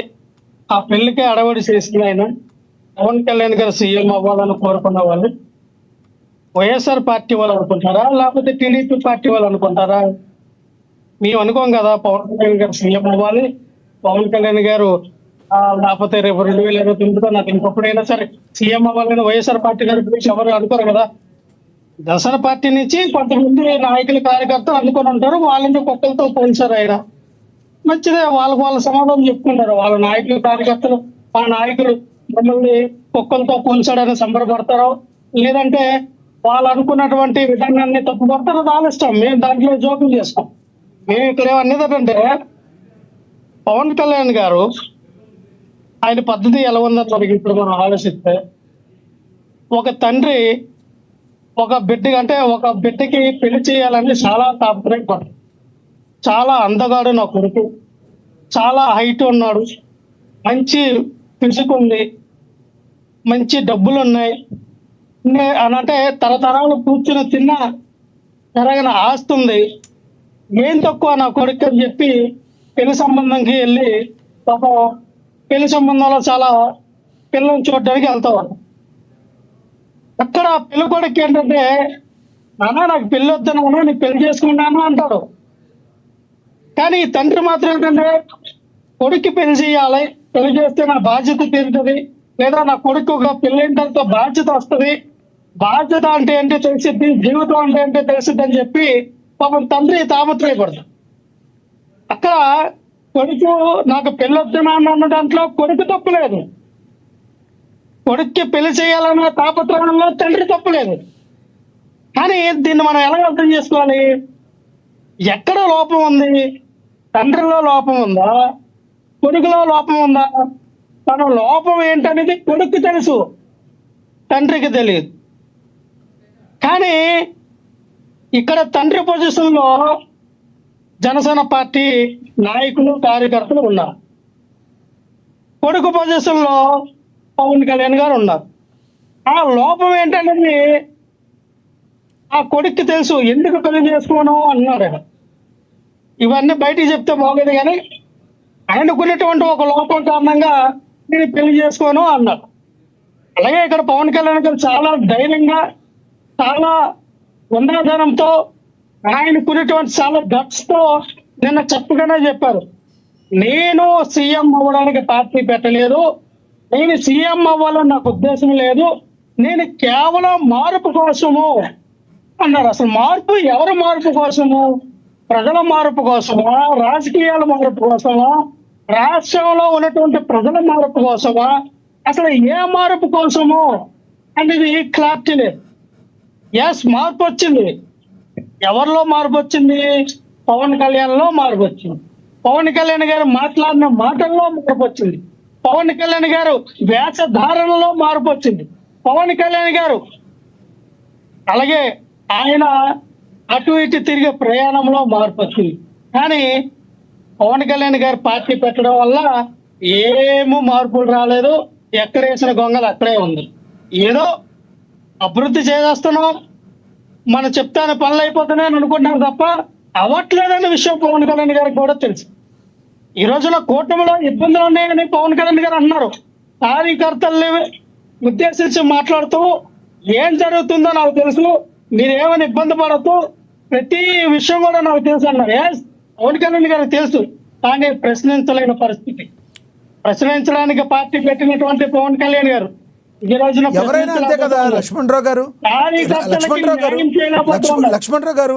ఆ పెళ్లికి అడవిడి చేసిన ఆయన పవన్ కళ్యాణ్ గారు సీఎం అవ్వాలని కోరుకున్న వాళ్ళు వైఎస్ఆర్ పార్టీ వాళ్ళు అనుకుంటారా, లేకపోతే టీడీపీ పార్టీ వాళ్ళు అనుకుంటారా? మేము అనుకోం కదా పవన్ కళ్యాణ్ గారు సీఎం అవ్వాలి, పవన్ కళ్యాణ్ గారు లేకపోతే రేపు 2029 నాకు ఇంకొకడైనా సరే సీఎం అవ్వాలని వైఎస్ఆర్ పార్టీ గారి గురించి ఎవరు అనుకోరు కదా. దసరా పార్టీ నుంచి కొంతమంది నాయకులు, కార్యకర్తలు అనుకుని ఉంటారు, వాళ్ళని కుక్కలతో పోల్చారు. ఆయన మంచిదే, వాళ్ళ సమాధానం చెప్పుకుంటారు. వాళ్ళ నాయకులు, కార్యకర్తలు, ఆ నాయకులు మమ్మల్ని కుక్కలతో పోల్చాడని సంబరపడతారు, లేదంటే వాళ్ళు అనుకున్నటువంటి విధానాన్ని తప్పుపడతారు. అది ఇష్టం, మేము దాంట్లో జోక్యం చేస్తాం. మేము ఇక్కడ అనేది ఏంటంటే పవన్ కళ్యాణ్ గారు ఆయన పద్ధతి ఎలా ఉందని మనకి ఇప్పుడు మనం ఆలోచిస్తే, ఒక తండ్రి ఒక బిడ్డకి పెళ్లి చేయాలని చాలా తాపత్రయపడ్డాడు. చాలా అందగాడు నా కొడుకు, చాలా హైట్ ఉన్నాడు, మంచి ఫిజిక్ ఉంది, మంచి డబ్బులు ఉన్నాయి అని అంటే తరతరాలు కూర్చుని తిన్న తరగని ఆస్తి ఉంది, ఏం తక్కువ నా కొడుకు అని చెప్పి పెళ్లి సంబంధంకి వెళ్ళి పాపం పెళ్లి సంబంధంలో చాలా పిల్లల్ని చూడడానికి వెళ్తావాడు. అక్కడ పెళ్లి కొడుకు ఏంటంటే, నాన్న నాకు పెళ్లి వద్దన్నా నీకు పెళ్లి చేసుకున్నాను అంటాడు. కానీ ఈ తండ్రి మాత్రం ఏంటంటే, కొడుక్కి పెళ్లి చేయాలి, పెళ్లి చేస్తే నా బాధ్యత తీరుతుంది, లేదా నా కొడుకు పెళ్ళైన తర్వాత బాధ్యత వస్తుంది, బాధ్యత అంటే ఏంటో తెలిసిద్ది, జీవితం అంటే ఏంటో తెలిసిద్ది అని చెప్పి పాపం తండ్రి తాపత్రయపడతాడు. అక్కడ కొడుకు నాకు పెళ్లి వద్దునా అన్న దాంట్లో కొడుకు తప్పులేదు, కొడుక్కి పెళ్లి చేయాలన్న తాపత్రయంలో తండ్రి తప్పులేదు. కానీ దీన్ని మనం ఎలా అర్థం చేసుకోవాలి? ఎక్కడ లోపం ఉంది? తండ్రిలో లోపం ఉందా, కొడుకులో లోపం ఉందా? తన లోపం ఏంటనేది కొడుకు తెలుసు, తండ్రికి తెలియదు. కానీ ఇక్కడ తండ్రి పొజిషన్లో జనసేన పార్టీ నాయకులు కార్యకర్తలు ఉన్నారు, కొడుకు పొజిషన్లో పవన్ కళ్యాణ్ గారు ఉన్నారు. ఆ లోపం ఏంటనేది ఆ కొడుక్కి తెలుసు, ఎందుకు పెళ్లి చేసుకోను అన్నాడు. ఇవన్నీ బయటికి చెప్తే బాగోదు, కానీ ఆయనకున్నటువంటి ఒక లోపం కారణంగా నేను పెళ్లి చేసుకోను అన్నాడు. అలాగే ఇక్కడ పవన్ కళ్యాణ్ గారు చాలా ధైర్యంగా, చాలా ఉందాధనంతో, ఆయనకున్నటువంటి చాలా గట్స్తో నిన్న చెప్పగానే చెప్పారు, నేను సీఎం అవ్వడానికి పార్టీ పెట్టలేదు, నేను సీఎం అవ్వాలని నాకు ఉద్దేశం లేదు, నేను కేవలం మార్పు కోసము అన్నారు. అసలు మార్పు ఎవరి మార్పు కోసము? ప్రజల మార్పు కోసమా, రాజకీయాల మార్పు కోసమా, రాష్ట్రంలో ఉన్నటువంటి ప్రజల మార్పు కోసమా, అసలు ఏ మార్పు కోసము అనేది క్లారిటీ లేదు. ఎస్, మార్పు వచ్చింది. ఎవరిలో మార్పు వచ్చింది? పవన్ కళ్యాణ్లో మార్పు వచ్చింది. పవన్ కళ్యాణ్ గారు మాట్లాడిన మాటల్లో మార్పు వచ్చింది. పవన్ కళ్యాణ్ గారు వేషధారణలో మార్పు వచ్చింది. పవన్ కళ్యాణ్ గారు అలాగే ఆయన అటు ఇటు తిరిగే ప్రయాణంలో మార్పు వచ్చింది. కానీ పవన్ కళ్యాణ్ గారు పార్టీ పెట్టడం వల్ల ఏమూ మార్పులు రాలేదు. ఎక్కడ వేసిన గొంగలు అక్కడే ఉంది. ఏదో అభివృద్ధి చేసేస్తున్నాం, మనం చెప్తానే పనులు అయిపోతున్నాయని అనుకుంటున్నాం తప్ప అవ్వట్లేదనే విషయం పవన్ కళ్యాణ్ గారికి కూడా తెలుసు. ఈ రోజున కూటమిలో ఇబ్బందులు ఉన్నాయని పవన్ కళ్యాణ్ గారు అన్నారు. కార్యకర్తల్ని ఉద్దేశించి మాట్లాడుతూ ఏం జరుగుతుందో నాకు తెలుసు, మీరేమైనా ఇబ్బంది పడద్దు, ప్రతి విషయం కూడా నాకు తెలుసు అన్నారు. పవన్ కళ్యాణ్ గారికి తెలుసు, కానీ ప్రశ్నించలేని పరిస్థితి. ప్రశ్నించడానికి పార్టీ పెట్టినటువంటి పవన్ కళ్యాణ్ గారు ఈ రోజున ఎవరైనా అంతే కదా లక్ష్మణరావు గారు. లక్ష్మణరావు గారు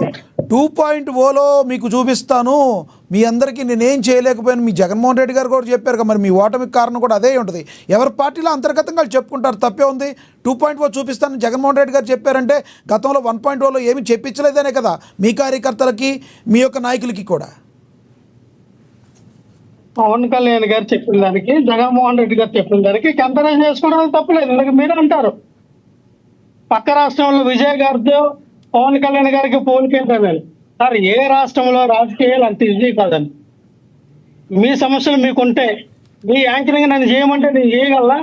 2.0లో మీకు చూపిస్తాను, మీ అందరికీ నేనేం చేయలేకపోయాను, మీ జగన్మోహన్ రెడ్డి గారు కూడా చెప్పారు కదా, మరి మీ ఓటమికి కారణం కూడా అదే ఉంటుంది. ఎవరి పార్టీలో అంతర్గతంగా చెప్పుకుంటారు, తప్పే ఉంది. 2.0 చూపిస్తాను జగన్మోహన్ రెడ్డి గారు చెప్పారంటే గతంలో 1.0లో ఏమి చెప్పించలేదనే కదా మీ కార్యకర్తలకి, మీ యొక్క నాయకులకి కూడా. పవన్ కళ్యాణ్ గారు చెప్పిన దానికి, జగన్మోహన్ రెడ్డి గారు చెప్పిన దానికి కంపారిజన్ చేసుకోవడం తప్పలేదు. ఎందుకంటే మీరు అంటారు పక్క రాష్ట్రంలో విజయ్ గారితో పవన్ కళ్యాణ్ గారికి పోలికేంటారు సార్. ఏ రాష్ట్రంలో రాజకీయాలు అంత ఈజీ కాదండి. మీ సమస్యలు మీకుంటే, మీ యాంకరింగ్ నన్ను చేయమంటే నేను చేయగలరా?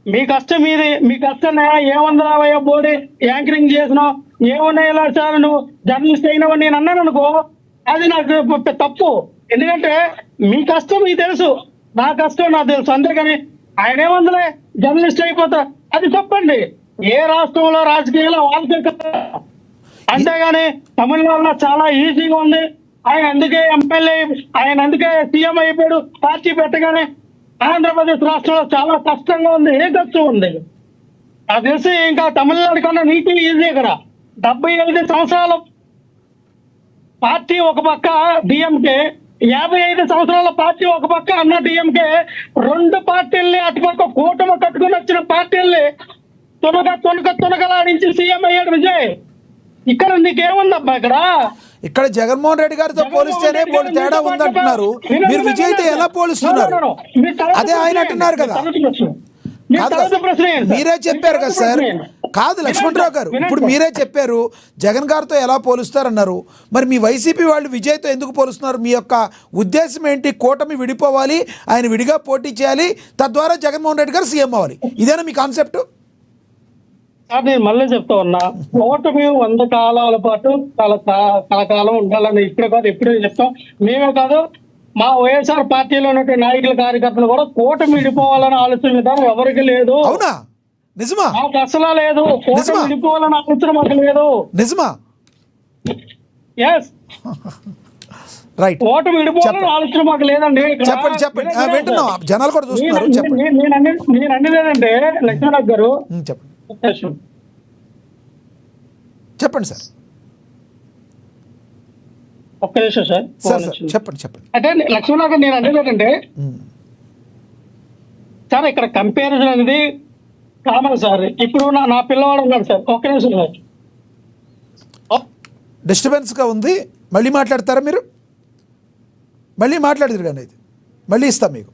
మీ కష్టం మీది, మీ కష్టం ఏమందరావయ్యా బోడి యాంకరింగ్ చేసినావు, ఏమన్నా సార్ నువ్వు జర్నలిస్ట్ అయినావు నేను అన్నాను అనుకో, అది నాకు తప్పు. ఎందుకంటే మీ కష్టం మీకు తెలుసు, నా కష్టం నాకు తెలుసు. అంతేగాని ఆయన ఏమందలే జర్నలిస్ట్ అయిపోతా, అది తప్పండి. ఏ రాష్ట్రంలో రాజకీయాల్లో వాళ్ళకే కదా. అంతేగాని తమిళనాడులో చాలా ఈజీగా ఉంది, ఆయన అందుకే ఎమ్మెల్యే, ఆయన అందుకే సీఎం అయిపోయాడు పార్టీ పెట్టగానే. ఆంధ్రప్రదేశ్ రాష్ట్రంలో చాలా కష్టంగా ఉంది, ఏ కష్టం ఉంది నాకు తెలిసి. ఇంకా తమిళనాడు కన్నా నీటి ఈజీ. ఇక్కడ 75 సంవత్సరాల పార్టీ ఒక పక్క డిఎంకే, 55 సంవత్సరాల పార్టీ ఒక పక్క అన్న డిఎంకే, రెండు పార్టీల్ని అటుపక్క కూటమి కట్టుకుని వచ్చిన పార్టీల్ని తునగలాడించి సీఎం అయ్యాడు విజయ్. ఇక్కడ నీకేముందబ్బా? ఇక్కడ ఇక్కడ జగన్మోహన్ రెడ్డి గారితో పోలిస్తేనే పోలి తేడా ఉందంటున్నారు. మీరు విజయ్తో ఎలా పోలుస్తున్నారు? అదే ఆయన అంటున్నారు కదా. మీరే చెప్పారు కదా సార్. కాదు లక్ష్మణరావు గారు, ఇప్పుడు మీరే చెప్పారు జగన్ గారితో ఎలా పోలుస్తారన్నారు. మరి మీ వైసీపీ వాళ్ళు విజయ్తో ఎందుకు పోలుస్తున్నారు? మీ యొక్క ఉద్దేశం ఏంటి? కూటమి విడిపోవాలి, ఆయన విడిగా పోటీ చేయాలి, తద్వారా జగన్మోహన్ రెడ్డి గారు సీఎం అవ్వాలి, ఇదేనా మీ కాన్సెప్ట్? సార్ నేను మళ్ళీ చెప్తా ఉన్నా, కూటమి 100 కాలాల పాటు కలకాలం ఉండాలని ఇప్పుడే కాదు ఎప్పుడే చెప్తాం. మేమే కాదు, మా వైఎస్ఆర్ పార్టీలో ఉన్నటువంటి నాయకుల కార్యకర్తలు కూడా కూటమి విడిపోవాలని ఆలోచన విధానం ఎవరికి లేదు. అవునా? నిజమా? మాకు అసలు లేదు. కూటమి విడిపోవాలని ఆలోచన మాకు లేదు. నిజమా? Yes, right. కూటమి విడిపోవాలని ఆలోచన మాకు లేదండి. చెప్పండి చెప్పండి, వింటున్నాం, జనాలు కూడా చూస్తున్నారు. చెప్పండి. నేను అనేది ఏంటంటే లక్ష్మణరావు గారు, చెప్పండి చెప్పండి సార్. ఒక్క నిమిషం సార్. చెప్పండి చెప్పండి. అంటే లక్ష్మణరావు గారు నేను అనేది ఏంటంటే సార్, ఇక్కడ కంపారిజన్ అనేది కామన్ సార్. ఇప్పుడు నా పిల్లవాడు ఉన్నాడు సార్. ఒక్క నిమిషం సార్. డిస్టర్బెన్స్గా ఉంది, మళ్ళీ మాట్లాడతారా మీరు? మళ్ళీ మాట్లాడదురు కానీ ఇది మళ్ళీ ఇస్తాను మీకు.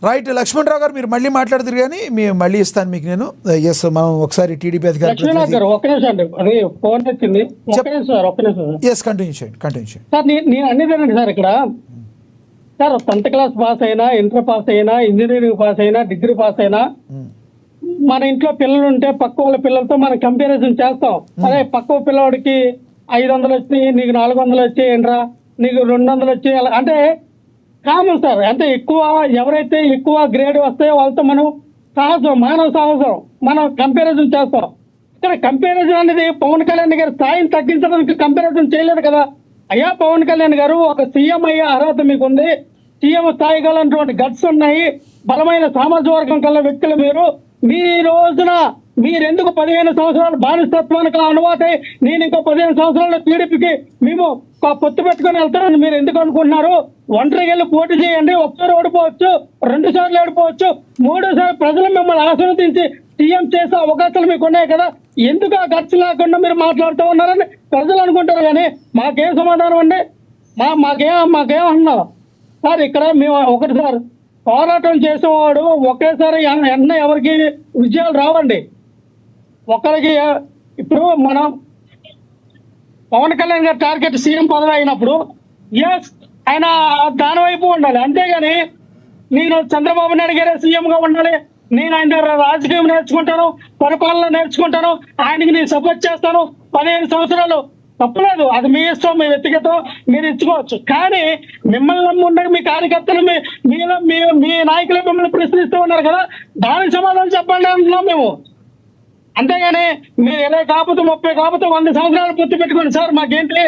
రైట్ లక్ష్మణరావు గారు, మీరు మళ్ళీ మాట్లాడదురు కానీ మేము మళ్ళీ ఇస్తాను మీకు నేను. ఎస్, మనం ఒకసారి టీడీపీ అధికారి ఎస్ కంటిన్యూ చేయండి సార్. నేను అనేది సార్, ఇక్కడ సార్ 10th క్లాస్ పాస్ అయినా, ఇంటర్ పాస్ అయినా, ఇంజనీరింగ్ పాస్ అయినా, డిగ్రీ పాస్ అయినా, మన ఇంట్లో పిల్లలు ఉంటే పక్క వాళ్ళ పిల్లలతో మనం కంపారిజన్ చేస్తాం. అదే పక్క పిల్లవాడికి 500 వచ్చి నీకు 400 వచ్చేయండిరా, నీకు 200 వచ్చేయాలి అంటే కామన్ సార్. అంటే ఎక్కువ ఎవరైతే ఎక్కువ గ్రేడ్ వస్తాయో వాళ్ళతో మనం మానవ సాహసం మనం కంపారిజన్ చేస్తాం. ఇక్కడ కంపారిజన్ అనేది పవన్ కళ్యాణ్ గారి స్థాయిని తగ్గించడానికి కంపారిజన్ చేయలేదు కదా. అయ్యా పవన్ కళ్యాణ్ గారు ఒక సీఎం అయ్యే అర్హత మీకు ఉంది, సీఎం స్థాయి గలటువంటి గట్స్ ఉన్నాయి, బలమైన సామాజిక వర్గం కల వ్యక్తులు మీరు. మీ రోజున మీరెందుకు 15 సంవత్సరాలు బానిసత్వానికి అలవాటై నేను ఇంకో 15 సంవత్సరాల టీడీపీకి మేము పొత్తు పెట్టుకుని వెళ్తారని మీరు ఎందుకు అనుకుంటున్నారు? ఒంటరికి వెళ్ళి పోటీ చేయండి. ఒకసారి ఓడిపోవచ్చు, 2 సార్లు ఓడిపోవచ్చు, 3వ సారి ప్రజలు మిమ్మల్ని ఆశీర్వదించి సీఎం చేసే అవకాశాలు మీకు ఉన్నాయి కదా. ఎందుకు ఆ ఖర్చు లేకుండా మీరు మాట్లాడుతూ ఉన్నారని ప్రజలు అనుకుంటారు. కానీ మాకేం సమాధానం అండి? మాకేమన్నా సార్, ఇక్కడ మేము ఒకటి సార్, పోరాటం చేసేవాడు ఒకేసారి ఎన్న ఎవరికి విజయాలు రావండి. ఒకరికి ఇప్పుడు మనం పవన్ కళ్యాణ్ గారి టార్గెట్ సీఎం పదవి అయినప్పుడు ఎస్ ఆయన దాని వైపు ఉండాలి. అంతేగాని నేను చంద్రబాబు నాయుడు గారే సీఎంగా ఉండాలి, నేను ఆయన దగ్గర రాజకీయం నేర్చుకుంటాను, పరిపాలన నేర్చుకుంటాను, ఆయనకి నేను సపోర్ట్ చేస్తాను 15 సంవత్సరాలు, తప్పలేదు. అది మీ ఇష్టం, మీ వ్యక్తిగతం, మీరు ఇచ్చుకోవచ్చు. కానీ మిమ్మల్ని ఉండగా మీ కార్యకర్తలు మీ నాయకులు మిమ్మల్ని ప్రశ్నిస్తూ ఉన్నారు కదా, దానికి సమాధానం చెప్పండి అంటున్నాం మేము. అంతేగాని మీరు 20 కాకపోతే 30 కాకపోతే 100 సంవత్సరాలు పూర్తి పెట్టుకోండి సార్, మాకేంటి?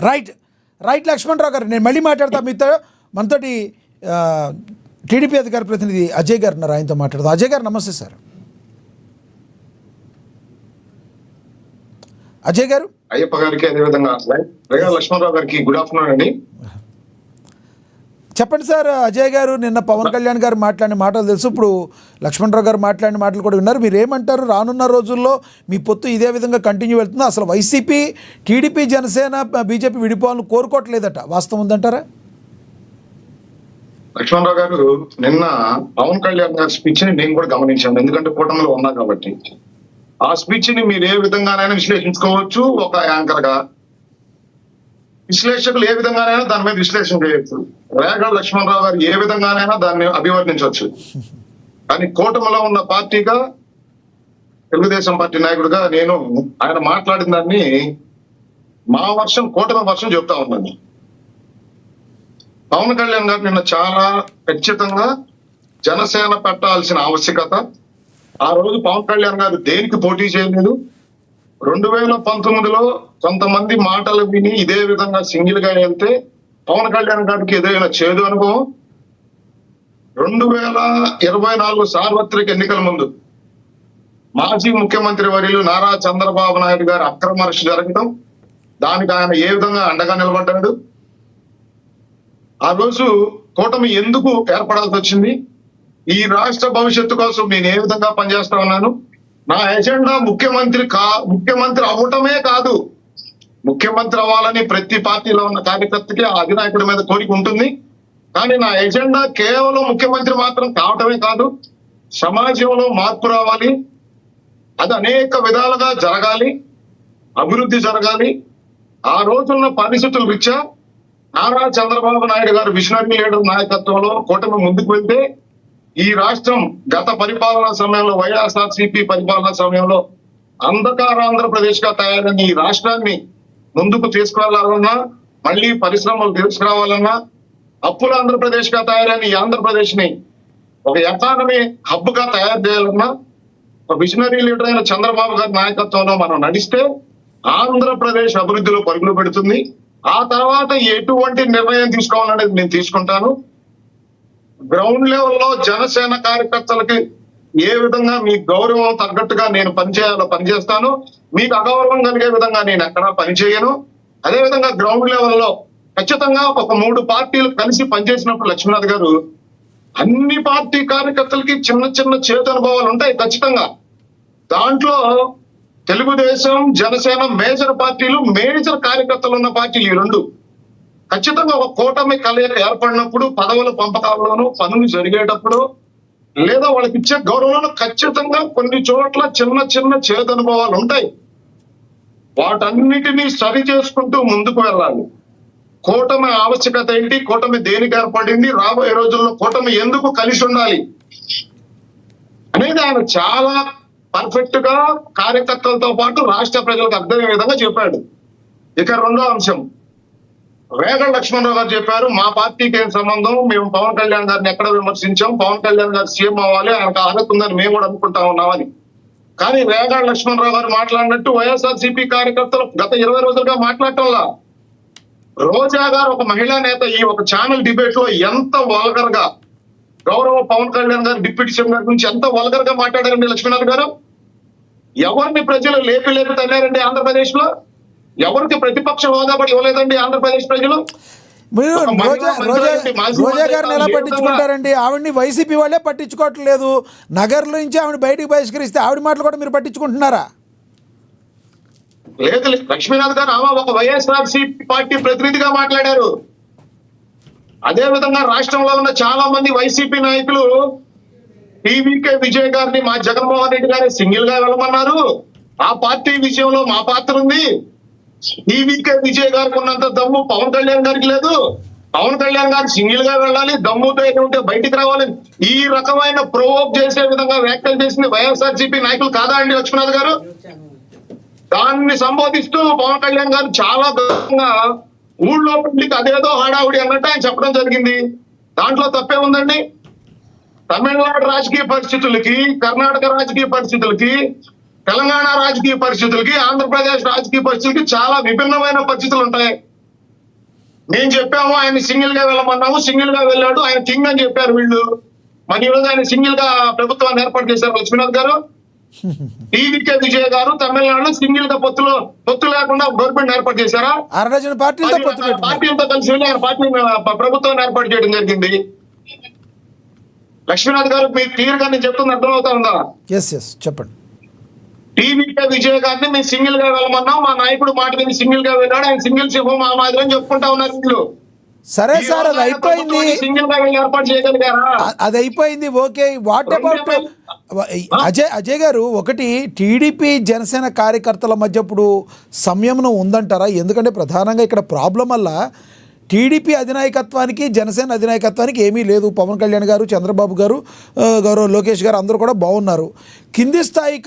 రైట్ లక్ష్మణరావు గారు, నేను మళ్ళీ మాట్లాడతా మీతో. మనతోటి టీడీపీ అధికార ప్రతినిధి అజయ్ గారు ఉన్నారు, ఆయనతో మాట్లాడదాం. అజయ్ గారు నమస్తే సార్. అజయ్ గారు. అయ్యప్ప గారికి అదేవిధంగా లక్ష్మణరావు గారికి గుడ్ ఆఫ్టర్నూన్ అండి. చెప్పండి సార్. అజయ్ గారు, నిన్న పవన్ కళ్యాణ్ గారు మాట్లాడిన మాటలు తెలుసు, ఇప్పుడు లక్ష్మణరావు గారు మాట్లాడిన మాటలు కూడా విన్నారు. మీరు ఏమంటారు? రానున్న రోజుల్లో మీ పొత్తు ఇదే విధంగా కంటిన్యూ వెళ్తుందా? అసలు వైసీపీ, టీడీపీ, జనసేన, బీజేపీ విడిపోవాలని కోరుకోవట్లేదట, వాస్తవం ఉందంటారా? లక్ష్మణరావు గారు, నిన్న పవన్ కళ్యాణ్ గారి స్పీచ్ ని నేను కూడా గమనించాను, ఎందుకంటే కూటమిలో ఉన్నా కాబట్టి. ఆ స్పీచ్ ని మీరు ఏ విధంగానైనా విశ్లేషించుకోవచ్చు. ఒక యాంకర్ గా విశ్లేషకులు ఏ విధంగానైనా దాని మీద విశ్లేషణ చేయొచ్చు. రేగడ లక్ష్మణరావు గారు ఏ విధంగానైనా దాన్ని అభివర్ణించవచ్చు. కానీ కూటమిలో ఉన్న పార్టీగా, తెలుగుదేశం పార్టీ నాయకుడిగా నేను ఆయన మాట్లాడిన దాన్ని మా వర్షం, కూటమి వర్షం చెప్తా ఉన్నాను. పవన్ కళ్యాణ్ గారు నిన్న చాలా ఖచ్చితంగా జనసేన పెట్టాల్సిన ఆవశ్యకత. ఆ రోజు పవన్ కళ్యాణ్ గారు దేనికి పోటీ చేయలేదు. 2019లో కొంతమంది మాటలు విని ఇదే విధంగా సింగిల్ గా వెళ్తే పవన్ కళ్యాణ్ గారికి ఏదైనా చేదు అనుభవం. 2024 సార్వత్రిక ఎన్నికల ముందు మాజీ ముఖ్యమంత్రి వర్యులు నారా చంద్రబాబు నాయుడు గారు అక్రమ అరెస్టు జరగడం, దానికి ఆయన ఏ విధంగా అండగా నిలబడ్డాడు. ఆ రోజు కూటమి ఎందుకు ఏర్పడాల్సి వచ్చింది, ఈ రాష్ట్ర భవిష్యత్తు కోసం నేను ఏ విధంగా పనిచేస్తా ఉన్నాను, నా ఎజెండా ముఖ్యమంత్రి అవ్వటమే కాదు, ముఖ్యమంత్రి అవ్వాలని ప్రతి పార్టీలో ఉన్న కార్యకర్తకి ఆ అధినాయకుడి మీద కోరిక ఉంటుంది. కానీ నా ఎజెండా కేవలం ముఖ్యమంత్రి మాత్రం కావటమే కాదు, సమాజంలో మార్పు రావాలి, అది అనేక విధాలుగా జరగాలి, అభివృద్ధి జరగాలి. ఆ రోజున్న పరిస్థితుల రీత్యా నారా చంద్రబాబు నాయుడు గారు విజనరీ లీడర్ నాయకత్వంలో కూటమి ముందుకు వెళ్తే ఈ రాష్ట్రం గత పరిపాలనా సమయంలో వైఎస్ఆర్సీపీ పరిపాలనా సమయంలో ఆంధ్రప్రదేశ్ గా తయారైన ఈ రాష్ట్రాన్ని ముందుకు తీసుకువెళ్లాలన్నా, మళ్ళీ పరిశ్రమలు తీసుకురావాలన్నా, అప్పుల ఆంధ్రప్రదేశ్ గా తయారైన ఈ ఆంధ్రప్రదేశ్ ని ఒక ఎకానమీ హబ్ గా తయారు చేయాలన్నా ఒక విజనరీ లీడర్ అయిన చంద్రబాబు గారి నాయకత్వంలో మనం నడిస్తే ఆంధ్రప్రదేశ్ అభివృద్ధిలో పరుగులు పెడుతుంది. ఆ తర్వాత ఎటువంటి నిర్ణయం తీసుకోవాలనేది నేను తీసుకుంటాను. గ్రౌండ్ లెవెల్లో జనసేన కార్యకర్తలకి ఏ విధంగా మీ గౌరవం తగ్గట్టుగా నేను పనిచేయాలో పనిచేస్తాను. మీకు అగౌరవం కలిగే విధంగా నేను ఎక్కడా పనిచేయను. అదే విధంగా గ్రౌండ్ లెవెల్లో ఖచ్చితంగా ఒక 3 పార్టీలు కలిసి పనిచేసినప్పుడు లక్ష్మీనాథ్ గారు అన్ని పార్టీ కార్యకర్తలకి చిన్న చిన్న చేతనుభవాలు ఉంటాయి ఖచ్చితంగా. దాంట్లో తెలుగుదేశం, జనసేన మేజర్ పార్టీలు, మేజర్ కార్యకర్తలు ఉన్న పార్టీలు ఈ 2 ఖచ్చితంగా ఒక కూటమి కలయిక ఏర్పడినప్పుడు పదవుల పంపకాల్లోనూ పనులు జరిగేటప్పుడు లేదా వాళ్ళకి ఇచ్చే గౌరవంలో ఖచ్చితంగా కొన్ని చోట్ల చిన్న చిన్న చేదనుభవాలు ఉంటాయి. వాటన్నిటినీ సరి చేసుకుంటూ ముందుకు వెళ్ళాలి. కూటమి ఆవశ్యకత ఏంటి, కూటమి దేనికి ఏర్పడింది, రాబోయే రోజుల్లో కూటమి ఎందుకు కలిసి ఉండాలి అనేది ఆయన చాలా పర్ఫెక్ట్ గా కార్యకర్తలతో పాటు రాష్ట్ర ప్రజలకు అర్థమయ్యే విధంగా చెప్పాడు. ఇక 2వ అంశం, రేగడ లక్ష్మణరావు గారు చెప్పారు మా పార్టీకి ఏం సంబంధం, మేము పవన్ కళ్యాణ్ గారిని ఎక్కడ విమర్శించాం, పవన్ కళ్యాణ్ గారు సీఎం అవ్వాలి, ఆయనకు అర్హత ఉందని మేము కూడా అనుకుంటా ఉన్నామని. కానీ రేగడ లక్ష్మణరావు గారు మాట్లాడినట్టు వైఎస్ఆర్సీపీ కార్యకర్తలు గత 20 రోజులుగా మాట్లాడటంలా. రోజా గారు ఒక మహిళా నేత ఈ ఒక ఛానల్ డిబేట్ లో ఎంత వల్గర్ గా గౌరవ పవన్ కళ్యాణ్ గారు డిప్యూటీ సీఎం గారి గురించి ఎంత వల్గర్ గా మాట్లాడారండి లక్ష్మీనాథ్ గారు. ఎవరిని ప్రజలు లేపి తన్నారండి ఆంధ్రప్రదేశ్ లో, ఎవరికి ప్రతిపక్ష హోదా కూడా ఇవ్వలేదండి ఆంధ్రప్రదేశ్ ప్రజలు. మీరు రోజా గారిని ఎలా పట్టించుకుంటారండి? ఆవిడని వైసీపీ వాళ్ళే పట్టించుకోవట్లేదు. నగర్లో నుంచి ఆవిడ బయటికి బహిష్కరిస్తే ఆవిడ మాటలు కూడా మీరు పట్టించుకుంటున్నారా? లేదు, లక్ష్మీనాథ్ గారు ఆమె ఒక వైఎస్ఆర్సీపీ పార్టీ ప్రతినిధిగా మాట్లాడారు. అదే విధంగా రాష్ట్రంలో ఉన్న చాలా మంది వైసీపీ నాయకులు టీవీకే విజయ్ గారిని మా జగన్మోహన్ రెడ్డి గారిని సింగిల్ గా వెళ్ళమన్నారు. ఆ పార్టీ విజయంలో మా పాత్ర ఉంది. టీవీకే విజయ్ గారికి ఉన్నంత దమ్ము పవన్ కళ్యాణ్ గారికి లేదు. పవన్ కళ్యాణ్ గారు సింగిల్ గా వెళ్ళాలి, దమ్ముతో ఉంటే బయటికి రావాలి. ఈ రకమైన ప్రొవోక్ చేసే విధంగా వ్యాఖ్యలు చేసింది వైఎస్ఆర్సీపీ నాయకులు కాదా అండి లక్ష్మీనాథ్ గారు? దాన్ని సంబోధిస్తూ పవన్ కళ్యాణ్ గారు చాలా గౌరవంగా ఊళ్ళో పెళ్లికి అదేదో హడావుడి అన్నట్టు ఆయన చెప్పడం జరిగింది. దాంట్లో తప్పే ఉందండి. తమిళనాడు రాజకీయ పరిస్థితులకి, కర్ణాటక రాజకీయ పరిస్థితులకి, తెలంగాణ రాజకీయ పరిస్థితులకి, ఆంధ్రప్రదేశ్ రాజకీయ పరిస్థితులకి చాలా విభిన్నమైన పరిస్థితులు ఉంటాయి. మేము చెప్పాము ఆయన సింగిల్ గా వెళ్ళమన్నాము, సింగిల్ గా వెళ్ళాడు, ఆయన కింగ్ అని చెప్పారు వీళ్ళు. మరి ఈరోజు ఆయన సింగిల్ గా ప్రభుత్వాన్ని ఏర్పాటు చేశారు లక్ష్మీనాథ్ గారు. టీవీకే విజయ్ గారు తమిళనాడులో సింగిల్ గా పొత్తు లేకుండా గవర్నమెంట్ ఏర్పాటు చేశారా? పార్టీలతో కలిసి వెళ్ళి ఆయన పార్టీ ప్రభుత్వాన్ని ఏర్పాటు చేయడం జరిగింది. లక్ష్మీనాథ్ గారు మీరు క్లియర్ గా నేను చెప్తుంది అర్థమవుతా ఉందా? చెప్పండి. టీవీకే విజయ్ గారిని మేము సింగిల్ గా వెళ్ళమన్నాం, మా నాయకుడు మాట మీద సింగిల్ గా వెళ్ళాడు, ఆయన సింగిల్ సింహం మా మాదిరి అని చెప్పుకుంటా ఉన్నారు వీళ్ళు. సరే సార్, అది అయిపోయింది, సింగిల్ గా వెళ్ళి ఏర్పాటు చేయగలిగారా? అది అయిపోయింది. ఓకే, వాట్ అబౌట్ అజయ్ గారు, ఒకటి టీడీపీ జనసేన కార్యకర్తల మధ్య ఇప్పుడు సంయమనం ఉందంటారా? ఎందుకంటే ప్రధానంగా ఇక్కడ ప్రాబ్లం వల్ల టీడీపీ అధినాయకత్వానికి జనసేన అధినాయకత్వానికి ఏమీ లేదు. పవన్ కళ్యాణ్ గారు, చంద్రబాబు గారు, గౌరవ లోకేష్ గారు అందరూ కూడా బాగున్నారు. కింది స్థాయి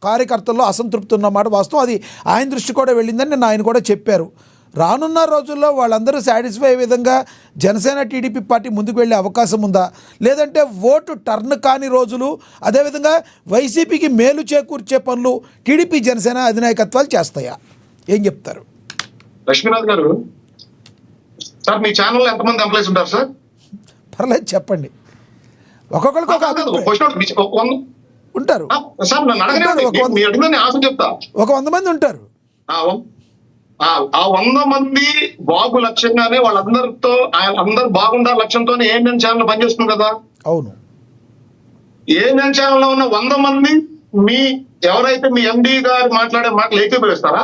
కార్యకర్తల్లో అసంతృప్తి ఉన్నమాట వాస్తవం. అది ఆయన దృష్టి కూడా వెళ్ళిందని నిన్న ఆయన కూడా చెప్పారు. రానున్న రోజుల్లో వాళ్ళందరూ సాటిస్ఫై అయ్యే విధంగా జనసేన టీడీపీ పార్టీ ముందుకు వెళ్ళే అవకాశం ఉందా? లేదంటే ఓటు టర్న్ కాని రోజులు, అదేవిధంగా వైసీపీకి మేలు చేకూర్చే పనులు టీడీపీ జనసేన అధినాయకత్వాలు చేస్తాయా? ఏం చెప్తారు? లక్ష్మీనాథ్ గారు, సార్ మీ ఛానల్లో ఎంతమంది ఎంప్లాయీస్ ఉంటారు సార్? పర్లేదు చెప్పండి. ఒక్కొక్కరికి ఉంటారు సార్. నన్ను అడగండి, ఆశ చెప్తా. ఒక 100 మంది ఉంటారు. ఆ 100 మంది బాగు లక్ష్యంగానే వాళ్ళందరితో అందరు బాగుండాలి లక్ష్యంతోనే ఏఎన్ఎన్ ఛానల్ పనిచేస్తుంది కదా. అవును. ఏఎన్ఎన్ ఛానల్ లో ఉన్న 100 మంది మీ ఎవరైతే మీ ఎండి గారు మాట్లాడే మాటలు ఏకీభవిస్తారా?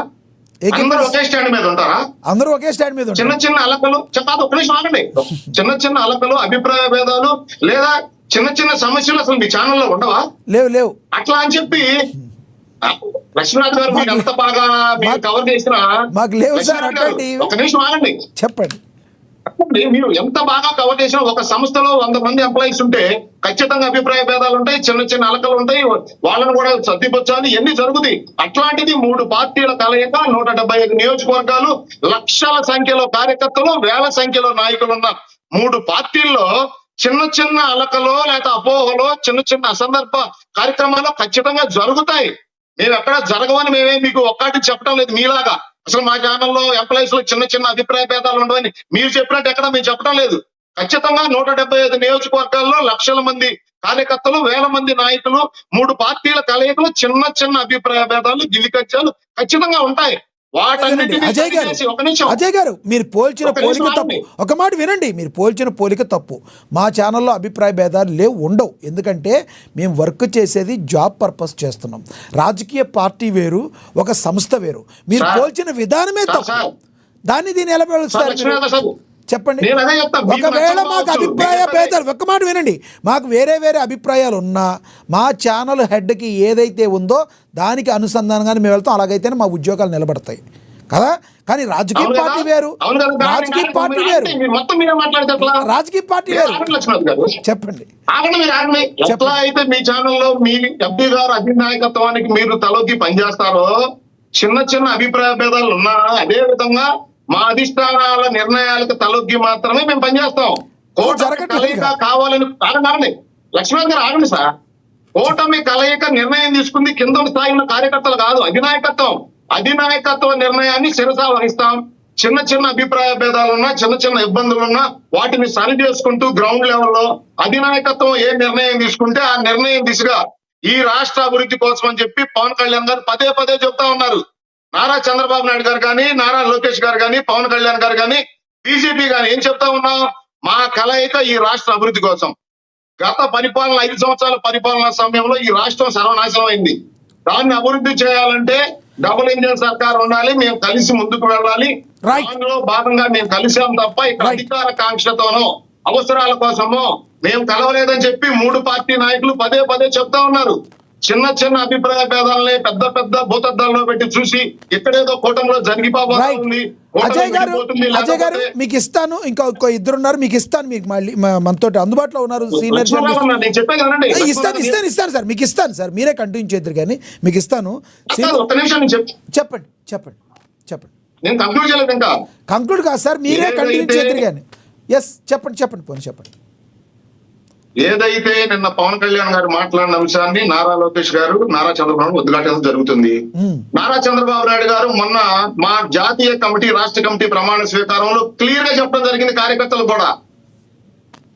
అందరూ ఒకే స్టాండ్ మీద ఉంటారా? అందరూ ఒకే స్టాండ్ మీద చిన్న ఉంటారు. చిన్న అలకలు చెప్పాలి, ఒక నిమిషం ఆగండి. చిన్న చిన్న అలకలు, అభిప్రాయ భేదాలు లేదా చిన్న చిన్న సమస్యలు అసలు మీ ఛానల్లో ఉండవా? లేవు అట్లా అని చెప్పి లక్ష్మీనాథ్ గారు మీరు ఎంత బాగా మీరు కవర్ చేసినా మాకు లేవు సార్ లక్ష్మీనాథ్ గారు, అట్లాంటి. ఒక నిమిషం ఆగండి. చెప్పండి. మీరు ఎంత బాగా కవర్ చేసినా ఒక సంస్థలో 100 మంది ఎంప్లాయీస్ ఉంటే ఖచ్చితంగా అభిప్రాయ భేదాలు ఉంటాయి, చిన్న చిన్న అలకలు ఉంటాయి, వాళ్ళని కూడా సర్దిపొచ్చాలి, ఎన్ని జరుగుతాయి. అట్లాంటిది 3 పార్టీల కలయిక, 175 నియోజకవర్గాలు, లక్షల సంఖ్యలో కార్యకర్తలు, వేల సంఖ్యలో నాయకులు ఉన్న 3 పార్టీల్లో చిన్న చిన్న అలకలో లేకపోతే అపోహలో చిన్న చిన్న అసందర్భ కార్యక్రమాలు ఖచ్చితంగా జరుగుతాయి. మేము ఎక్కడ జరగవని మేమే మీకు ఒక్కటి చెప్పడం లేదు మీలాగా. అసలు మా ఛానల్లో ఎంప్లాయీస్ లో చిన్న చిన్న అభిప్రాయ భేదాలు ఉండవని మీరు చెప్పినట్టు ఎక్కడ మేము చెప్పడం లేదు. ఖచ్చితంగా 175 నియోజకవర్గాల్లో లక్షల మంది కార్యకర్తలు, వేల మంది నాయకులు, 3 పార్టీల కలయికలు, చిన్న చిన్న అభిప్రాయ భేదాలు, గిలికచ్చాలు ఖచ్చితంగా ఉంటాయి. వాటన్నిటిని అజయ్ గారు, సరిచేసి ఒక నిమిషం అజయ్ గారు, మీరు పోల్చిన ఒక నిమిషం పోలిక తప్పు. ఆగండి. ఒక మాట వినండి, మీరు పోల్చిన పోలిక తప్పు. మా ఛానల్లో అభిప్రాయ భేదాలు లేవు, ఉండవు. ఎందుకంటే మేము వర్క్ చేసేది జాబ్ పర్పస్ చేస్తున్నాం. రాజకీయ పార్టీ వేరు, ఒక సంస్థ వేరు. మీరు సార్, పోల్చిన విధానమే సార్, తప్పు. సార్. దాన్ని దీన్ని ఎలా పోలుస్తారు లక్ష్మీనాథ మీరు? సార్, చెప్పండి. నేను అదే చెప్తా. మీకు ఒకవేళ మాకు నచ్చకపోవచ్చు. అభిప్రాయ మీకు భేదాలు, ఒక్క మాట వినండి, మాకు వేరే వేరే అభిప్రాయాలు ఉన్నా మా ఛానల్ హెడ్కి ఏదైతే ఉందో దానికి అనుసంధానంగానే మేము వెళ్తాం. అలాగైతేనే మా ఉద్యోగాలు నిలబడతాయి కదా. కానీ రాజకీయ అవును కదా? పార్టీ వేరు, అవును కదా? రాజకీయ మీరు పార్టీ ఆగండి. వేరు, మీరు మొత్తం మీరే మాట్లాడితే ఎట్లా? రాజకీయ పార్టీ మీరు వేరు. ఆగండి లక్ష్మణ్ గారు. చెప్పండి. ఆగండి, మీరు ఆగండి. ఎట్లా అయితే మీ ఛానల్లో మీ ఎంపీ గారు అధినాయకత్వానికి మీరు తలొగ్గి పనిచేస్తారో, చిన్న చిన్న అభిప్రాయ భేదాలు ఉన్నా అదే విధంగా మా అధిష్టానాల నిర్ణయాలకు తలొగ్గి మాత్రమే మేము పనిచేస్తాం. కూటమి జరగట్లేదు కలయిక కదా. కావాలని ఆగండి లక్ష్మణ్ గారు, ఆగండి సార్. కూటమి కలయిక నిర్ణయం తీసుకుంది కింద స్థాయి ఉన్న కార్యకర్తలు కాదు, అధినాయకత్వం. అధినాయకత్వ నిర్ణయాన్ని శిరసా వహిస్తాం. చిన్న చిన్న అభిప్రాయ భేదాలున్నా, చిన్న చిన్న ఇబ్బందులున్నా వాటిని సరి చేసుకుంటూ గ్రౌండ్ లెవెల్లో అధినాయకత్వం ఏ నిర్ణయం తీసుకుంటే ఆ నిర్ణయం దిశగా ఈ రాష్ట్ర అభివృద్ధి కోసం అని చెప్పి పవన్ కళ్యాణ్ గారు పదే పదే చెప్తా ఉన్నారు. నారా చంద్రబాబు నాయుడు గారు కానీ, నారా లోకేష్ గారు కానీ, పవన్ కళ్యాణ్ గారు కానీ, బీజేపీ కానీ ఏం చెప్తా ఉన్నాం? మా కలయిక ఈ రాష్ట్ర అభివృద్ధి కోసం. గత పరిపాలన 5 సంవత్సరాల పరిపాలన సమయంలో ఈ రాష్ట్రం సర్వనాశనం అయింది. దాన్ని అభివృద్ధి చేయాలంటే డబుల్ ఇంజిన్ సర్కార్ ఉండాలి, మేము కలిసి ముందుకు వెళ్ళాలి. Right. దానిలో భాగంగా మేము కలిసాం తప్ప ఇక్కడ Right. అధికార కాంక్షతోనో అవసరాల కోసమో మేము కలవలేదని చెప్పి 3 పార్టీ నాయకులు పదే పదే చెప్తా ఉన్నారు. చిన్న చిన్న అభిప్రాయ భేదాలని పెద్ద పెద్ద భూతద్దాల్లో పెట్టి చూసి ఇక్కడేదో కూటమిలో జరిగిపోతుంది. రైట్. అజయ్ గారు, అజయ్ గారు మీకు ఇస్తాను. ఇంకో ఇద్దరున్నారు, మీకు ఇస్తాను. మీకు మళ్ళీ మనతో అందుబాటులో ఉన్నారు సీనియర్ జర్నలిస్ట్. నేను చెప్పాను కదండి. ఇస్తాను సార్, మీకు ఇస్తాను సార్. మీరే కంటిన్యూ చేద్దరు కానీ మీకు ఇస్తాను. ఒక్క నిమిషం నేను చెప్పండి. నేను కంక్లూడ్ చేయలేదు ఇంకా. కంక్లూడ్ కాదు సార్, మీరే కంటిన్యూ చేద్దరు కానీ. ఎస్, చెప్పండి పోనీ చెప్పండి. ఏదైతే నిన్న పవన్ కళ్యాణ్ గారు మాట్లాడిన అంశాన్ని నారా లోకేష్ గారు, నారా చంద్రబాబు వద్దులాటం జరుగుతుంది. నారా చంద్రబాబు నాయుడు గారు మొన్న మా జాతీయ కమిటీ, రాష్ట్ర కమిటీ ప్రమాణ స్వీకారంలో క్లియర్ గా చెప్పడం జరిగింది. కార్యకర్తలు కూడా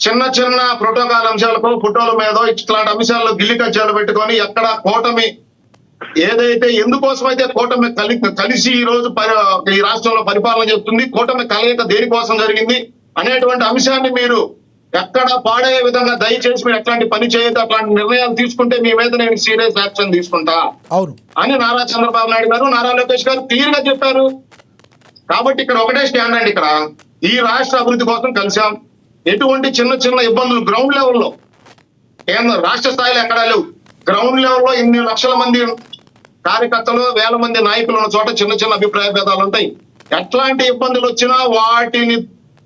చిన్న చిన్న ప్రోటోకాల్ అంశాలకు, ఫోటోల మీద ఇట్లాంటి అంశాల్లో గిల్లి కజ్జాలు పెట్టుకొని ఎక్కడ కూటమి ఏదైతే ఎందుకోసం అయితే కూటమి కలిసి ఈ రోజు ఈ రాష్ట్రంలో పరిపాలన చేస్తుంది, కూటమి కలయిక దేనికోసం జరిగింది అనేటువంటి అంశాన్ని మీరు ఎక్కడ పాడయ్యే విధంగా దయచేసి మీరు ఎట్లాంటి పని చేయొద్దు, అట్లాంటి నిర్ణయాలు తీసుకుంటే మీ మీద నేను సీరియస్ యాక్షన్ తీసుకుంటా అవును అని నారా చంద్రబాబు నాయుడు గారు, నారా లోకేష్ గారు క్లియర్ గా చెప్పారు. కాబట్టి ఇక్కడ ఒకటే స్టాండ్ అండి. ఇక్కడ ఈ రాష్ట్ర అభివృద్ధి కోసం కలిసాం. ఎటువంటి చిన్న చిన్న ఇబ్బందులు గ్రౌండ్ లెవెల్లో, కేంద్ర రాష్ట్ర స్థాయిలో ఎక్కడా లేవు. గ్రౌండ్ లెవెల్లో ఇన్ని లక్షల మంది కార్యకర్తలు, వేల మంది నాయకులు ఉన్న చోట చిన్న చిన్న అభిప్రాయ భేదాలు ఉంటాయి. ఎట్లాంటి ఇబ్బందులు వచ్చినా వాటిని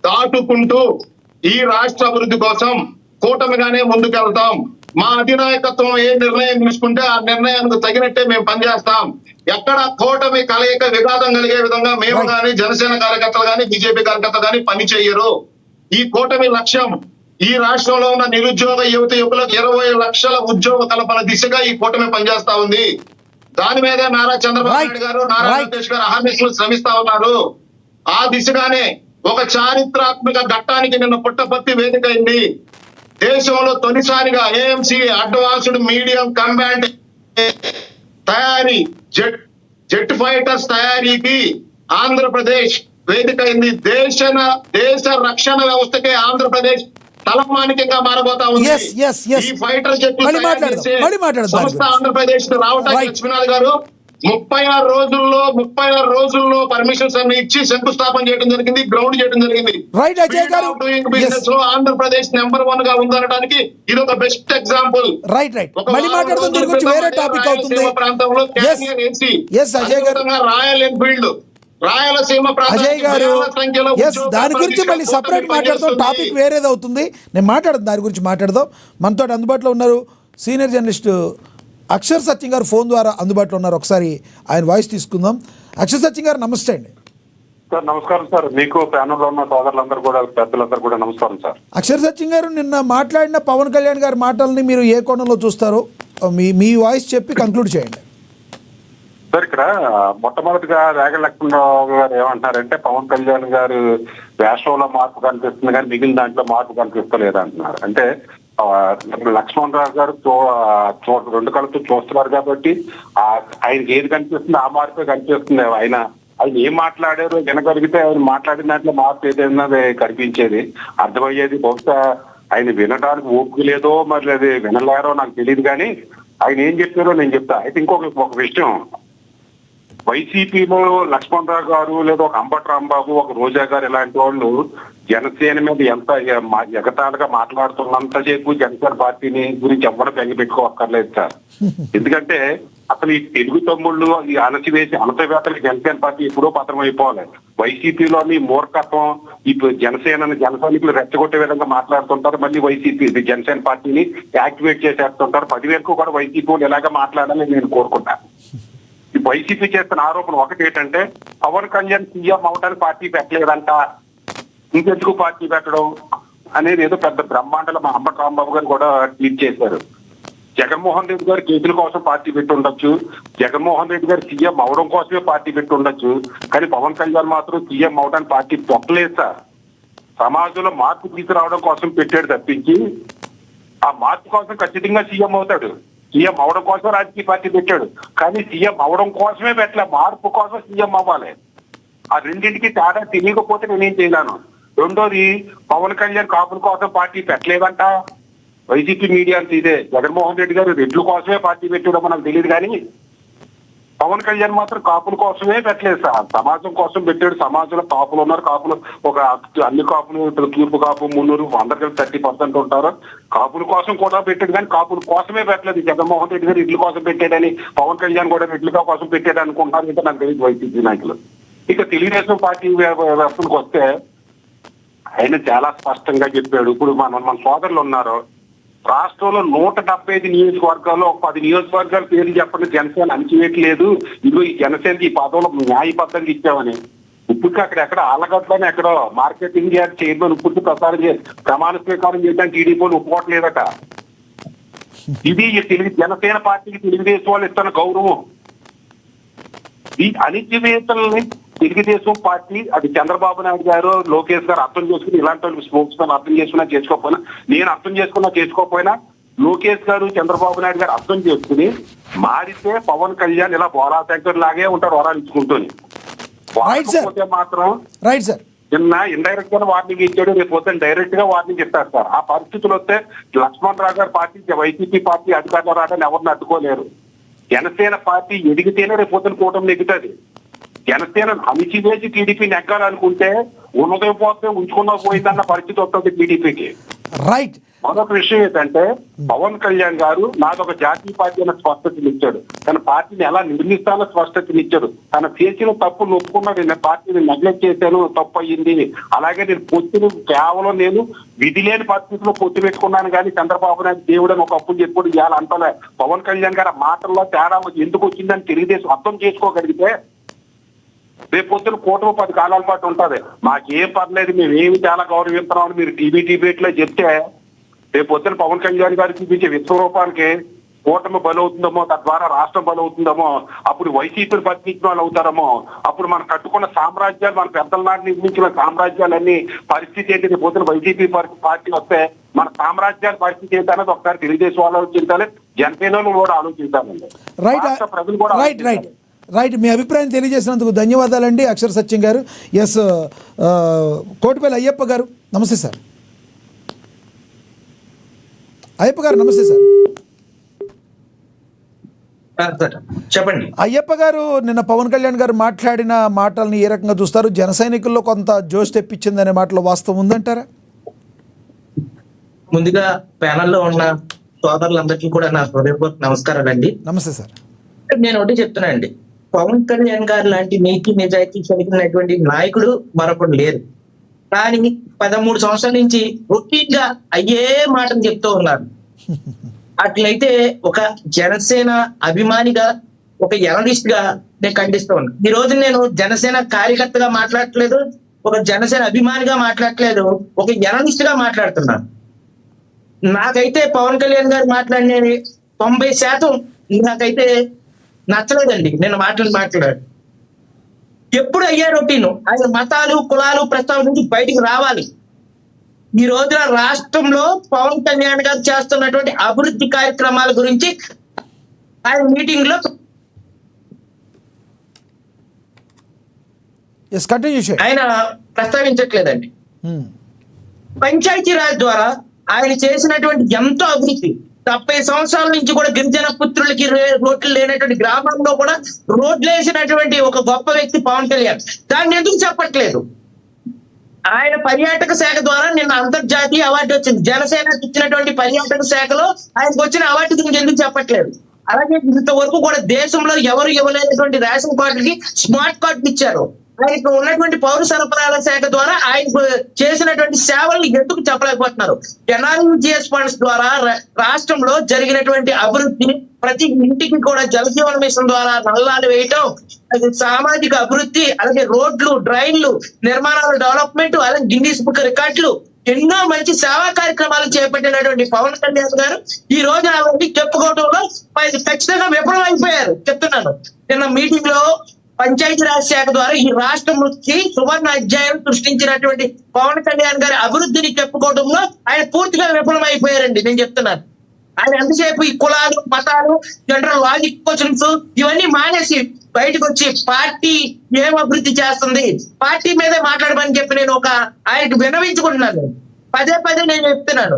దాటుకుంటూ ఈ రాష్ట్ర అభివృద్ధి కోసం కూటమిగానే ముందుకెళ్తాం. మా అధినాయకత్వం ఏ నిర్ణయం తీసుకుంటే ఆ నిర్ణయానికి తగినట్టే మేము పనిచేస్తాం. ఎక్కడ కూటమి కలయిక విఘాతం కలిగే విధంగా మేము గాని, జనసేన కార్యకర్తలు గాని, బీజేపీ కార్యకర్తలు గాని పని చేయరు. ఈ కూటమి లక్ష్యం ఈ రాష్ట్రంలో ఉన్న నిరుద్యోగ యువకులకు 20 లక్షల ఉద్యోగ కల్పన దిశగా ఈ కూటమి పనిచేస్తా ఉంది. దాని మీద నారా చంద్రబాబు నాయుడు గారు, నారా లోకేష్ గారు అహర్నిశలు శ్రమిస్తా ఉన్నారు. ఆ దిశగానే ఒక చారిత్రాత్మక ఘట్టానికి నిన్న పుట్టపర్తి వేదిక అయింది. దేశంలో తొలిసారిగా ఏఎంసీ అడ్వాన్స్డ్ మీడియం కంబాట్ తయారీ జెట్ ఫైటర్స్ తయారీకి ఆంధ్రప్రదేశ్ వేదిక అయింది. దేశ రక్షణ వ్యవస్థకే ఆంధ్రప్రదేశ్ తలమానికంగా మారబోతా ఉంది. Yes, yes, yes. ఈ ఫైటర్ జెట్ మళ్ళీ మాట్లాడదాం సంస్థ ఆంధ్రప్రదేశ్ రావడానికి Right. లక్ష్మీనాథ్ గారు 36 రోజుల్లో పర్మిషన్స్ అన్ని ఇచ్చి శంకుస్థాపన చేయడం జరిగింది, గ్రౌండ్ చేయడం జరిగింది. Right, అజయ్ గారు. బిజినెస్ లో ఆంధ్రప్రదేశ్ నెంబర్ 1 గా ఉందనడానికి ఇది ఒక బెస్ట్ ఎగ్జాంపుల్. రైట్ మళ్ళీ మాట్లాడదాం, దీని గురించి వేరే టాపిక్ అవుతుంది. ప్రాంతంలో Yes, yes, అజయ్ గారు. రాయల్ ఎన్ఫీల్డ్ రాయలసీమ అజయ్ గారు సంఖ్యలో ఎస్ దాని గురించి మళ్ళీ సపరేట్ మాట్లాడదాం, టాపిక్ వేరేది అవుతుంది. నేను మాట్లాడదాం, దాని గురించి మాట్లాడదాం. మనతో అందుబాటులో ఉన్నారు సీనియర్ జర్నలిస్ట్ అక్షర్ సత్యం గారు, ఫోన్ ద్వారా అందుబాటులో ఉన్నారు. ఒకసారి ఆయన వాయిస్ తీసుకుందాం. అక్షర్ సత్యం గారు నమస్తే అండి. సార్ నమస్కారం సార్, మీకు ప్యానల్లో ఉన్న సోదరులందరూ కూడా పెద్దలందరూ కూడా నమస్కారం సార్. అక్షర్ సత్యం గారు, నిన్న మాట్లాడిన పవన్ కళ్యాణ్ గారి మాటల్ని మీరు ఏ కోణంలో చూస్తారో మీ వాయిస్ చెప్పి కంక్లూడ్ చేయండి. సార్ ఇక్కడ మొట్టమొదటిగా రేగ లక్ష్మణరావు గారు ఏమంటారంటే పవన్ కళ్యాణ్ గారు వేషంలో మార్పు కనిపిస్తుంది కానీ మిగిలిన దాంట్లో మార్పు కనిపిస్తలేదు అంటున్నారు. అంటే లక్ష్మణరావు గారు రెండు కళ్ళతో చూస్తున్నారు కాబట్టి ఆయనకి ఏది కనిపిస్తుంది ఆ మార్పే కనిపిస్తుంది. ఆయన ఏం మాట్లాడారు వినగలిగితే ఆయన మాట్లాడిన దాంట్లో మార్పు ఏదైనా కనిపించేది, అర్థమయ్యేది. బహుశా ఆయన వినడానికి ఓపిక లేదో మరి అది వినలేరో నాకు తెలియదు, కానీ ఆయన ఏం చెప్పారో నేను చెప్తా. అయితే ఒక విషయం, వైసీపీలో లక్ష్మణరావు గారు లేదా ఒక అంబటి రాంబాబు, ఒక రోజా గారు ఇలాంటి వాళ్ళు జనసేన మీద ఎంత ఎగతాళిగా మాట్లాడుతున్నంత సేపు జనసేన పార్టీని గురించి ఎవరు పెట్టుకోవక్కర్లేదు సార్. ఎందుకంటే అసలు ఈ తెలుగు తమ్ముళ్ళు ఈ అణచివేతలు జనసేన పార్టీ ఎప్పుడో పత్రం అయిపోవాలి. వైసీపీలోని మూర్ఖత్వం ఇప్పుడు జన సైనికులు రెచ్చగొట్టే విధంగా మాట్లాడుతుంటారు. మళ్ళీ వైసీపీ జనసేన పార్టీని యాక్టివేట్ చేసేస్తుంటారు. 10,000 కూడా వైసీపీ వాళ్ళు ఎలాగా మాట్లాడాలని నేను కోరుకుంటాను. ఈ వైసీపీ చేస్తున్న ఆరోపణ ఒకటి ఏంటంటే పవన్ కళ్యాణ్ సీఎం అవడానికి పార్టీ పెట్టలేదంట, ఇంకెందుకు పార్టీ పెట్టడం అనేది ఏదో పెద్ద బ్రహ్మాండలో మా అంబటి రాంబాబు గారు కూడా ట్వీట్ చేశారు. జగన్మోహన్ రెడ్డి గారు కేసుల కోసం పార్టీ పెట్టి ఉండొచ్చు, జగన్మోహన్ రెడ్డి గారు సీఎం అవడం కోసమే పార్టీ పెట్టి ఉండొచ్చు, కానీ పవన్ కళ్యాణ్ మాత్రం సీఎం అవడానికి పార్టీ పెట్టలేదు సార్. సమాజంలో మార్పు తీసుకురావడం కోసం పెట్టాడు తప్పించి ఆ మార్పు కోసం ఖచ్చితంగా సీఎం అవుతాడు. సీఎం అవడం కోసం రాజకీయ పార్టీ పెట్టాడు, కానీ సీఎం అవడం కోసమే పెట్టలే, మార్పు కోసం సీఎం అవ్వాలి. ఆ రెండింటికి తేడా తెలియకపోతే నేనేం చేయలేను. రెండోది, పవన్ కళ్యాణ్ కాపుల కోసం పార్టీ పెట్టలేదంట, వైసీపీ మీడియా ఇదే. జగన్మోహన్ రెడ్డి గారు రెడ్ల కోసమే పార్టీ పెట్టడం మనకు తెలియదు, కానీ పవన్ కళ్యాణ్ మాత్రం కాపుల కోసమే పెట్టలేదు సార్. సమాజం కోసం పెట్టాడు. సమాజంలో కాపులు ఉన్నారు, కాపులు ఒక అన్ని కాపులు తూర్పు కాపు, మున్నూరు అందరికీ 30% ఉంటారు. కాపుల కోసం కూడా పెట్టాడు, కానీ కాపుల కోసమే పెట్టలేదు. జగన్మోహన్ రెడ్డి గారు రెడ్ల కోసం పెట్టాడని పవన్ కళ్యాణ్ కూడా రెడ్ల కోసం పెట్టాడు అనుకుంటున్నారు. ఇంకా నాకు తెలియదు వైసీపీ నాయకులు. ఇక తెలుగుదేశం పార్టీ వ్యవస్థలకు వస్తే ఆయన చాలా స్పష్టంగా చెప్పాడు. ఇప్పుడు మన సోదరులు ఉన్నారు రాష్ట్రంలో 175 నియోజకవర్గాల్లో ఒక 10 నియోజకవర్గాల పేర్లు చెప్పండి జనసేన అణచివేయట్లేదు, ఇదిగో ఈ జనసేనకి ఈ పదవులు న్యాయబద్ధంగా ఇచ్చామని. ఇప్పటికి ఎక్కడ ఆలగడ్డని ఎక్కడో మార్కెటింగ్ యార్డ్ చైర్మన్ ఇప్పటికి ప్రమాణ స్వీకారం చేయడానికి టీడీపీ వాళ్ళు ఒప్పుకోవట్లేదట. ఇది జనసేన పార్టీకి తెలుగుదేశం వాళ్ళు ఇస్తున్న గౌరవం. ఈ అణచివేతల్ని తెలుగుదేశం పార్టీ అది చంద్రబాబు నాయుడు గారు, లోకేష్ గారు అర్థం చేసుకుని ఇలాంటి వాళ్ళు స్పోక్స్ మ్యాన్ అర్థం చేసుకున్నా చేసుకోకపోయినా, నేను అర్థం చేసుకున్నా చేసుకోకపోయినా లోకేష్ గారు చంద్రబాబు నాయుడు గారు అర్థం చేసుకుని మారితే పవన్ కళ్యాణ్ ఇలా బోరా శంకర్ లాగే ఉంటారు వరాలించుకుంటూని. మాత్రం రైట్ సార్ నిన్న ఇండైరెక్ట్ గా వార్నింగ్ ఇచ్చాడు, రేపు పొద్దున్న డైరెక్ట్ గా వార్నింగ్ ఇస్తారు సార్. ఆ పరిస్థితులు వస్తే లక్ష్మణరావు గారి పార్టీ వైసీపీ పార్టీ అధికారంలో రావడానికి ఎవరిని అడ్డుకోలేరు. జనసేన పార్టీ ఎదిగితేనే రేపు పొద్దున కూటమి నెగ్గుతుంది. జనసేన అణిచివేసి టీడీపీ నెగ్గాలనుకుంటే ఉన్నదే పోతే ఉంచుకున్నా పోయిందన్న పరిస్థితి వస్తుంది టీడీపీకి. రైట్. మరొక విషయం ఏంటంటే పవన్ కళ్యాణ్ గారు నాదొక జాతీయ పార్టీ అన్న స్పష్టతనిచ్చాడు, తన పార్టీని ఎలా నిర్మిస్తానో స్పష్టతనిచ్చాడు. తన చేసిన తప్పులు ఒప్పుకున్నాడు, నేను పార్టీని నెగ్లెక్ట్ చేశాను, తప్పు అయ్యింది. అలాగే నేను పొత్తులు కేవలం నేను విధి లేని పరిస్థితిలో పొత్తు పెట్టుకున్నాను, కానీ చంద్రబాబు నాయుడు దేవుడు అని ఒక అప్పులు చెప్పుడు ఇవాళ అంటలే. పవన్ కళ్యాణ్ గారు ఆ మాటల్లో తేడా ఎందుకు వచ్చిందని తెలుగుదేశం అర్థం చేసుకోగలిగితే రేపు పొద్దున కూటమి 10 కాలాల పాటు ఉంటుంది. మాకేం పర్లేదు, మేమేమి చాలా గౌరవిస్తున్నామని మీరు టీవీ డిబేట్ లో చెప్తే రేపు పొద్దున పవన్ కళ్యాణ్ గారు చూపించే విశ్వరూపానికి కూటమి బలవుతుందేమో, తద్వారా రాష్ట్రం బలవుతుందేమో, అప్పుడు వైసీపీని బతికించిన వాళ్ళు అవుతారేమో, అప్పుడు మనం కట్టుకున్న సామ్రాజ్యాలు, మన పెద్దల నాటి నిర్మించిన సామ్రాజ్యాలన్నీ పరిస్థితి ఏంటి? రేపు పొద్దున వైసీపీ పార్టీ వస్తే మన సామ్రాజ్యాల పరిస్థితి ఏంటనేది ఒకసారి తెలుగుదేశం వాళ్ళు ఆలోచించాలి, జనసేన కూడా ఆలోచించాలండి. ప్రజలు కూడా రైట్. మీ అభిప్రాయం తెలియజేసినందుకు ధన్యవాదాలండి అక్షర్ సత్యం గారు. ఎస్, కోటిపల్లి అయ్యప్ప గారు నమస్తే సార్. అయ్యప్ప గారు నమస్తే సార్. సార్ చెప్పండి. అయ్యప్ప గారు, నిన్న పవన్ కళ్యాణ్ గారు మాట్లాడిన మాటల్ని ఏ రకంగా చూస్తారు? జన సైనికుల్లో కొంత జోష్ తెప్పించిందనే మాటలో వాస్తవం ఉందంటారా? ముందుగా ప్యానల్లో ఉన్న సోదరులందరికీ కూడా నా హృదయపూర్వక నమస్కారాలండి. నమస్తే సార్. నేను ఒకటి చెప్తున్నా అండి, పవన్ కళ్యాణ్ గారు లాంటి నీతి నిజాయితీ కలిగినటువంటి నాయకుడు మరొకడు లేరు. కానీ 13 సంవత్సరాల నుంచి రొటీన్ గా అయ్యే మాటలు చెప్తూ ఉన్నారు. అట్లయితే ఒక జనసేన అభిమానిగా, ఒక జర్నలిస్ట్ గా నేను ఖండిస్తూ ఉన్నాను. ఈ రోజు నేను జనసేన కార్యకర్తగా మాట్లాడట్లేదు, ఒక జనసేన అభిమానిగా మాట్లాడట్లేదు, ఒక జర్నలిస్ట్ గా మాట్లాడుతున్నాను. నాకైతే పవన్ కళ్యాణ్ గారు మాట్లాడినవి 90% నాకైతే నచ్చలేదండి. నేను మాట్లాడాడు ఎప్పుడు అయ్యే రొటీన్, ఆయన మతాలు కులాలు ప్రస్తావన నుంచి బయటికి రావాలి. ఈ రోజున రాష్ట్రంలో పవన్ కళ్యాణ్ గారు చేస్తున్నటువంటి అభివృద్ధి కార్యక్రమాల గురించి ఆయన మీటింగ్ లో ఆయన ప్రస్తావించట్లేదండి. పంచాయతీ రాజ్ ద్వారా ఆయన చేసినటువంటి ఎంతో అభివృద్ధి, 70 సంవత్సరాల నుంచి కూడా గిరిజన పుత్రులకి రోడ్లు లేనటువంటి గ్రామాల్లో కూడా రోడ్లు వేసినటువంటి ఒక గొప్ప వ్యక్తి పవన్ కళ్యాణ్. దాన్ని ఎందుకు చెప్పట్లేదు? ఆయన పర్యాటక శాఖ ద్వారా నిన్న అంతర్జాతీయ అవార్డు వచ్చింది. జనసేనకు ఇచ్చినటువంటి పర్యాటక శాఖలో ఆయనకు వచ్చిన అవార్డు గురించి ఎందుకు చెప్పట్లేదు? అలాగే ఇంతవరకు కూడా దేశంలో ఎవరు ఇవ్వలేనటువంటి రేషన్ కార్డులకి స్మార్ట్ కార్డులు ఇచ్చారు. ఆయనకు ఉన్నటువంటి పౌర సరఫరాల శాఖ ద్వారా ఆయనకు చేసినటువంటి సేవలను ఎందుకు చెప్పలేకపోతున్నారు? ఎన్ఆర్ఈజీఎస్ ఫండ్స్ ద్వారా రాష్ట్రంలో జరిగినటువంటి అభివృద్ధి, ప్రతి ఇంటికి కూడా జలజీవన మిషన్ ద్వారా నల్లాలు వేయటం, సామాజిక అభివృద్ధి, అలాగే రోడ్లు, డ్రైన్లు నిర్మాణాల డెవలప్మెంట్, అలాగే గిన్నీస్ బుక్ రికార్డులు, ఎన్నో మంచి సేవా కార్యక్రమాలు చేపట్టినటువంటి పవన్ కళ్యాణ్ గారు ఈ రోజు అవన్నీ చెప్పుకోవడంలో ఖచ్చితంగా విఫలం అయిపోయారు. చెప్తున్నాను, నిన్న మీటింగ్ లో పంచాయతీరాజ్ శాఖ ద్వారా ఈ రాష్ట్రంకి సువర్ణ అధ్యాయం సృష్టించినటువంటి పవన్ కళ్యాణ్ గారి అభివృద్ధిని చెప్పుకోవడంలో ఆయన పూర్తిగా విఫలం అయిపోయారండి. నేను చెప్తున్నాను, ఆయన ఎంతసేపు ఈ కులాలు మతాలు జనరల్ లాజిక్ క్వశ్చన్స్ ఇవన్నీ మానేసి బయటకు వచ్చి పార్టీ ఏం అభివృద్ధి చేస్తుంది, పార్టీ మీదే మాట్లాడమని చెప్పి నేను ఆయనకు విన్నవించుకుంటున్నాను. పదే పదే నేను చెప్తున్నాను,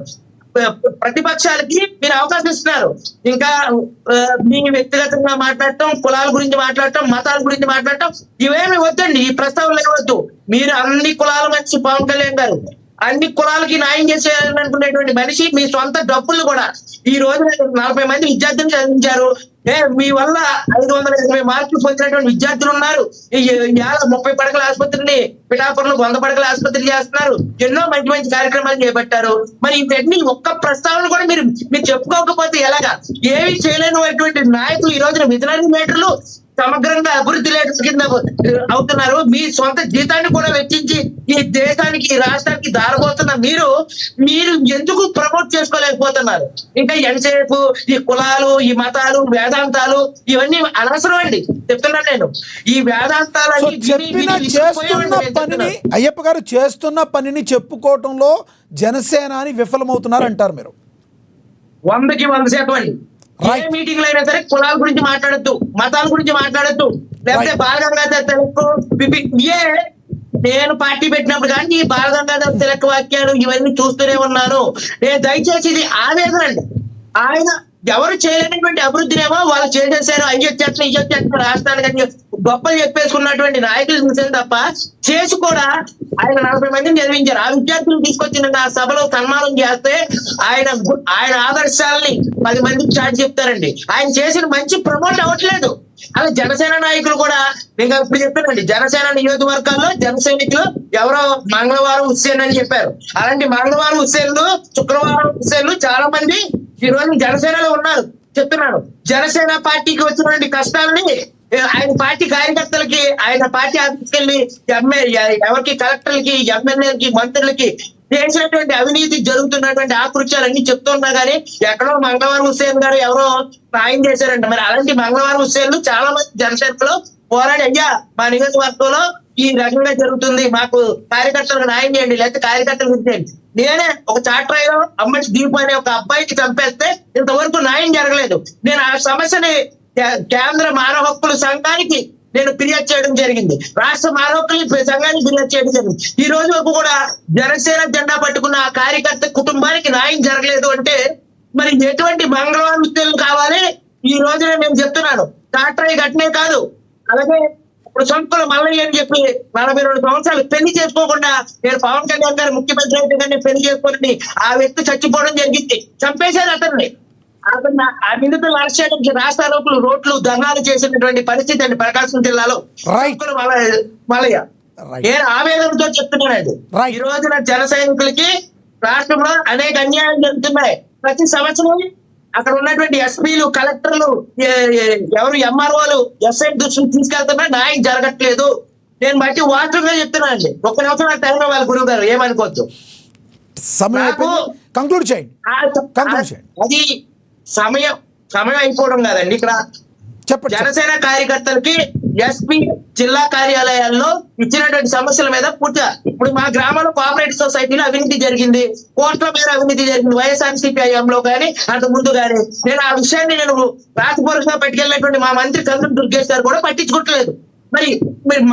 ప్రతిపక్షాలకి మీరు అవకాశం ఇస్తున్నారు, ఇంకా మీ వ్యక్తిగతంగా మాట్లాడటం, కులాల గురించి మాట్లాడటం, మతాల గురించి మాట్లాడటం ఇవేమి వద్దండి. ఈ ప్రస్తావనలు ఇవ్వద్దు. మీరు అన్ని కులాల మనిషి పవన్ కళ్యాణ్ గారు, అన్ని కులాలకి న్యాయం చేసేయాలనుకునేటువంటి మనిషి. మీ సొంత డబ్బులు కూడా ఈ రోజు 40 మంది విద్యార్థులు చదివించారు. మీ వల్ల 520 మార్కులు పొందినటువంటి విద్యార్థులు ఉన్నారు. 30 పడకల ఆసుపత్రిని పిఠాపురంలో 100 పడకల ఆసుపత్రి చేస్తున్నారు. ఎన్నో మంచి మంచి కార్యక్రమాలు చేపట్టారు. మరి ఇవన్నీ ఒక్క ప్రస్తావన కూడా మీరు చెప్పుకోకపోతే ఎలాగా? ఏవి చేయలేనటువంటి నాయకులు ఈ రోజున మిథునాని మీటర్లు సమగ్రంగా అభివృద్ధి లీడర్స్ కింద అవుతున్నారు. మీ సొంత జీతాన్ని కూడా వెచ్చించి ఈ దేశానికి, ఈ రాష్ట్రానికి దారబోతున్న మీరు ఎందుకు ప్రమోట్ చేసుకోలేకపోతున్నారు? ఇంకా ఎంతసేపు ఈ కులాలు, ఈ మతాలు, వేదాంతాలు ఇవన్నీ అనవసరం అండి. చెప్తున్నాను నేను, ఈ వేదాంతాలు అయ్యప్ప గారు చేస్తున్న పనిని చెప్పుకోవటంలో జనసేన అని విఫలమవుతున్నారు అంటారు మీరు? 100కి 100% అండి. ఏ మీటింగ్ లో అయినా సరే కులాల గురించి మాట్లాడద్దు, మతాల గురించి మాట్లాడద్దు, లేకపోతే బాలగంగాధర్ తిలక్ నేను పార్టీ పెట్టినప్పుడు కానీ ఈ బాలగంగాధర్ తిలక్ వాక్యాలు ఇవన్నీ చూస్తూనే ఉన్నాను. నేను దయచేసి ఇది ఆవేదన అండి. ఆయన ఎవరు చేయలేనటువంటి అభివృద్ధినేమో వాళ్ళు చేసేసారు, అయ్యొచ్చేస్తున్న రాష్ట్రానికి గొప్పలు చెప్పేసుకున్నటువంటి నాయకులు చూసారు తప్ప చేసి కూడా ఆయన 40 మందిని చదివించారు. ఆ విద్యార్థులు తీసుకొచ్చిన ఆ సభలో సన్మానం చేస్తే ఆయన ఆదర్శాలని 10 మందికి చాటి చెప్తారండి. ఆయన చేసిన మంచి ప్రమోట్ అవ్వట్లేదు. అలా జనసేన నాయకులు కూడా నేను ఇప్పుడు చెప్తానండి, జనసేన నియోజకవర్గాల్లో జన సైనికులు ఎవరో మంగళవారం హుస్సేన్ అని చెప్పారు. అలాంటి మంగళవారం హుస్సేన్లు, శుక్రవారం హుస్సేన్లు చాలా మంది ఈ రోజు జనసేనలో ఉన్నారు. చెప్తున్నాను, జనసేన పార్టీకి వచ్చినటువంటి కష్టాలని ఆయన పార్టీ కార్యకర్తలకి, ఆయన పార్టీ ఆఫీస్కి వెళ్ళి ఎవరికి కలెక్టర్లకి, ఎమ్మెల్యేలకి, మంత్రులకి చేసినటువంటి అవినీతి జరుగుతున్నటువంటి ఆకృత్యాలన్నీ చెప్తున్నా గానీ ఎక్కడో మంగళవారం హుస్సేన్ గారు ఎవరో సాయం చేశారంట. మరి అలాంటి మంగళవారం హుస్సేన్లు చాలా మంది జనసేనలో పోరాడి, అయ్యా మా నియోజకవర్గంలో ఈ రకంగా జరుగుతుంది, మాకు కార్యకర్తలకు న్యాయం చేయండి, లేకపోతే కార్యకర్తలు గుర్తించండి. నేనే ఒక చాట్రాయిలో అమ్మటి దీపు అనే ఒక అబ్బాయికి చంపేస్తే ఇంతవరకు న్యాయం జరగలేదు. నేను ఆ సమస్యని కేంద్ర మానవ హక్కుల సంఘానికి నేను ఫిర్యాదు చేయడం జరిగింది, రాష్ట్ర మానవ హక్కుల సంఘానికి ఫిర్యాదు చేయడం జరిగింది. ఈ రోజు వరకు కూడా జనసేన జెండా పట్టుకున్న ఆ కార్యకర్త కుటుంబానికి న్యాయం జరగలేదు అంటే మరి ఎటువంటి మంగళవారం కావాలి ఈ రోజున నేను చెప్తున్నాను. టాటా ఘటనే కాదు, అలాగే ఇప్పుడు సొంతలు మల్లయ్య అని చెప్పి 42 సంవత్సరాలు పెళ్లి చేసుకోకుండా నేను పవన్ కళ్యాణ్ గారు ముఖ్యమంత్రి అయితే కానీ పెళ్లి చేసుకోండి ఆ వ్యక్తి చచ్చిపోవడం జరిగింది. చంపేశారు అతన్ని. అతను ఆ నిందితులు అరెస్ట్ చేయడానికి రాస్తారోకులు రోడ్లు ధర్నాలు చేసినటువంటి పరిస్థితి అండి ప్రకాశం జిల్లాలో. సొంతలు మల్లయ్య నేను ఆవేదనతో చెప్తున్నానండి. ఈ రోజున జన సైనికులకి రాష్ట్రంలో అనేక అన్యాయాలు జరుగుతున్నాయి. ప్రతి సంవత్సరం అక్కడ ఉన్నటువంటి ఎస్పీలు, కలెక్టర్లు, ఎవరు ఎంఆర్ఓలు ఎస్ఐ దృష్టికి తీసుకెళ్తున్నా న్యాయం జరగట్లేదు. నేను బట్టి వాస్తవంగా చెప్తున్నానండి. ఒక్క నిమిషం నాకు టైం వాళ్ళ గురువు గారు ఏమనుకోవచ్చు. అది సమయం అయిపోవడం కాదండి. ఇక్కడ జనసేన కార్యకర్తలకి ఎస్పీ జిల్లా కార్యాలయాల్లో ఇచ్చినటువంటి సమస్యల మీద పూర్తిగా ఇప్పుడు మా గ్రామంలో కోఆపరేటివ్ సొసైటీలో అవినీతి జరిగింది, కోర్టుల మీద అవినీతి జరిగింది వైఎస్ఆర్సీపీ హయాంలో కానీ అంత ముందు కానీ. నేను ఆ విషయాన్ని రాతపూర్వకంగా పట్టుకెళ్ళినటువంటి మా మంత్రి కందులు దుర్గేష్ గారు కూడా పట్టించుకోవట్లేదు. మరి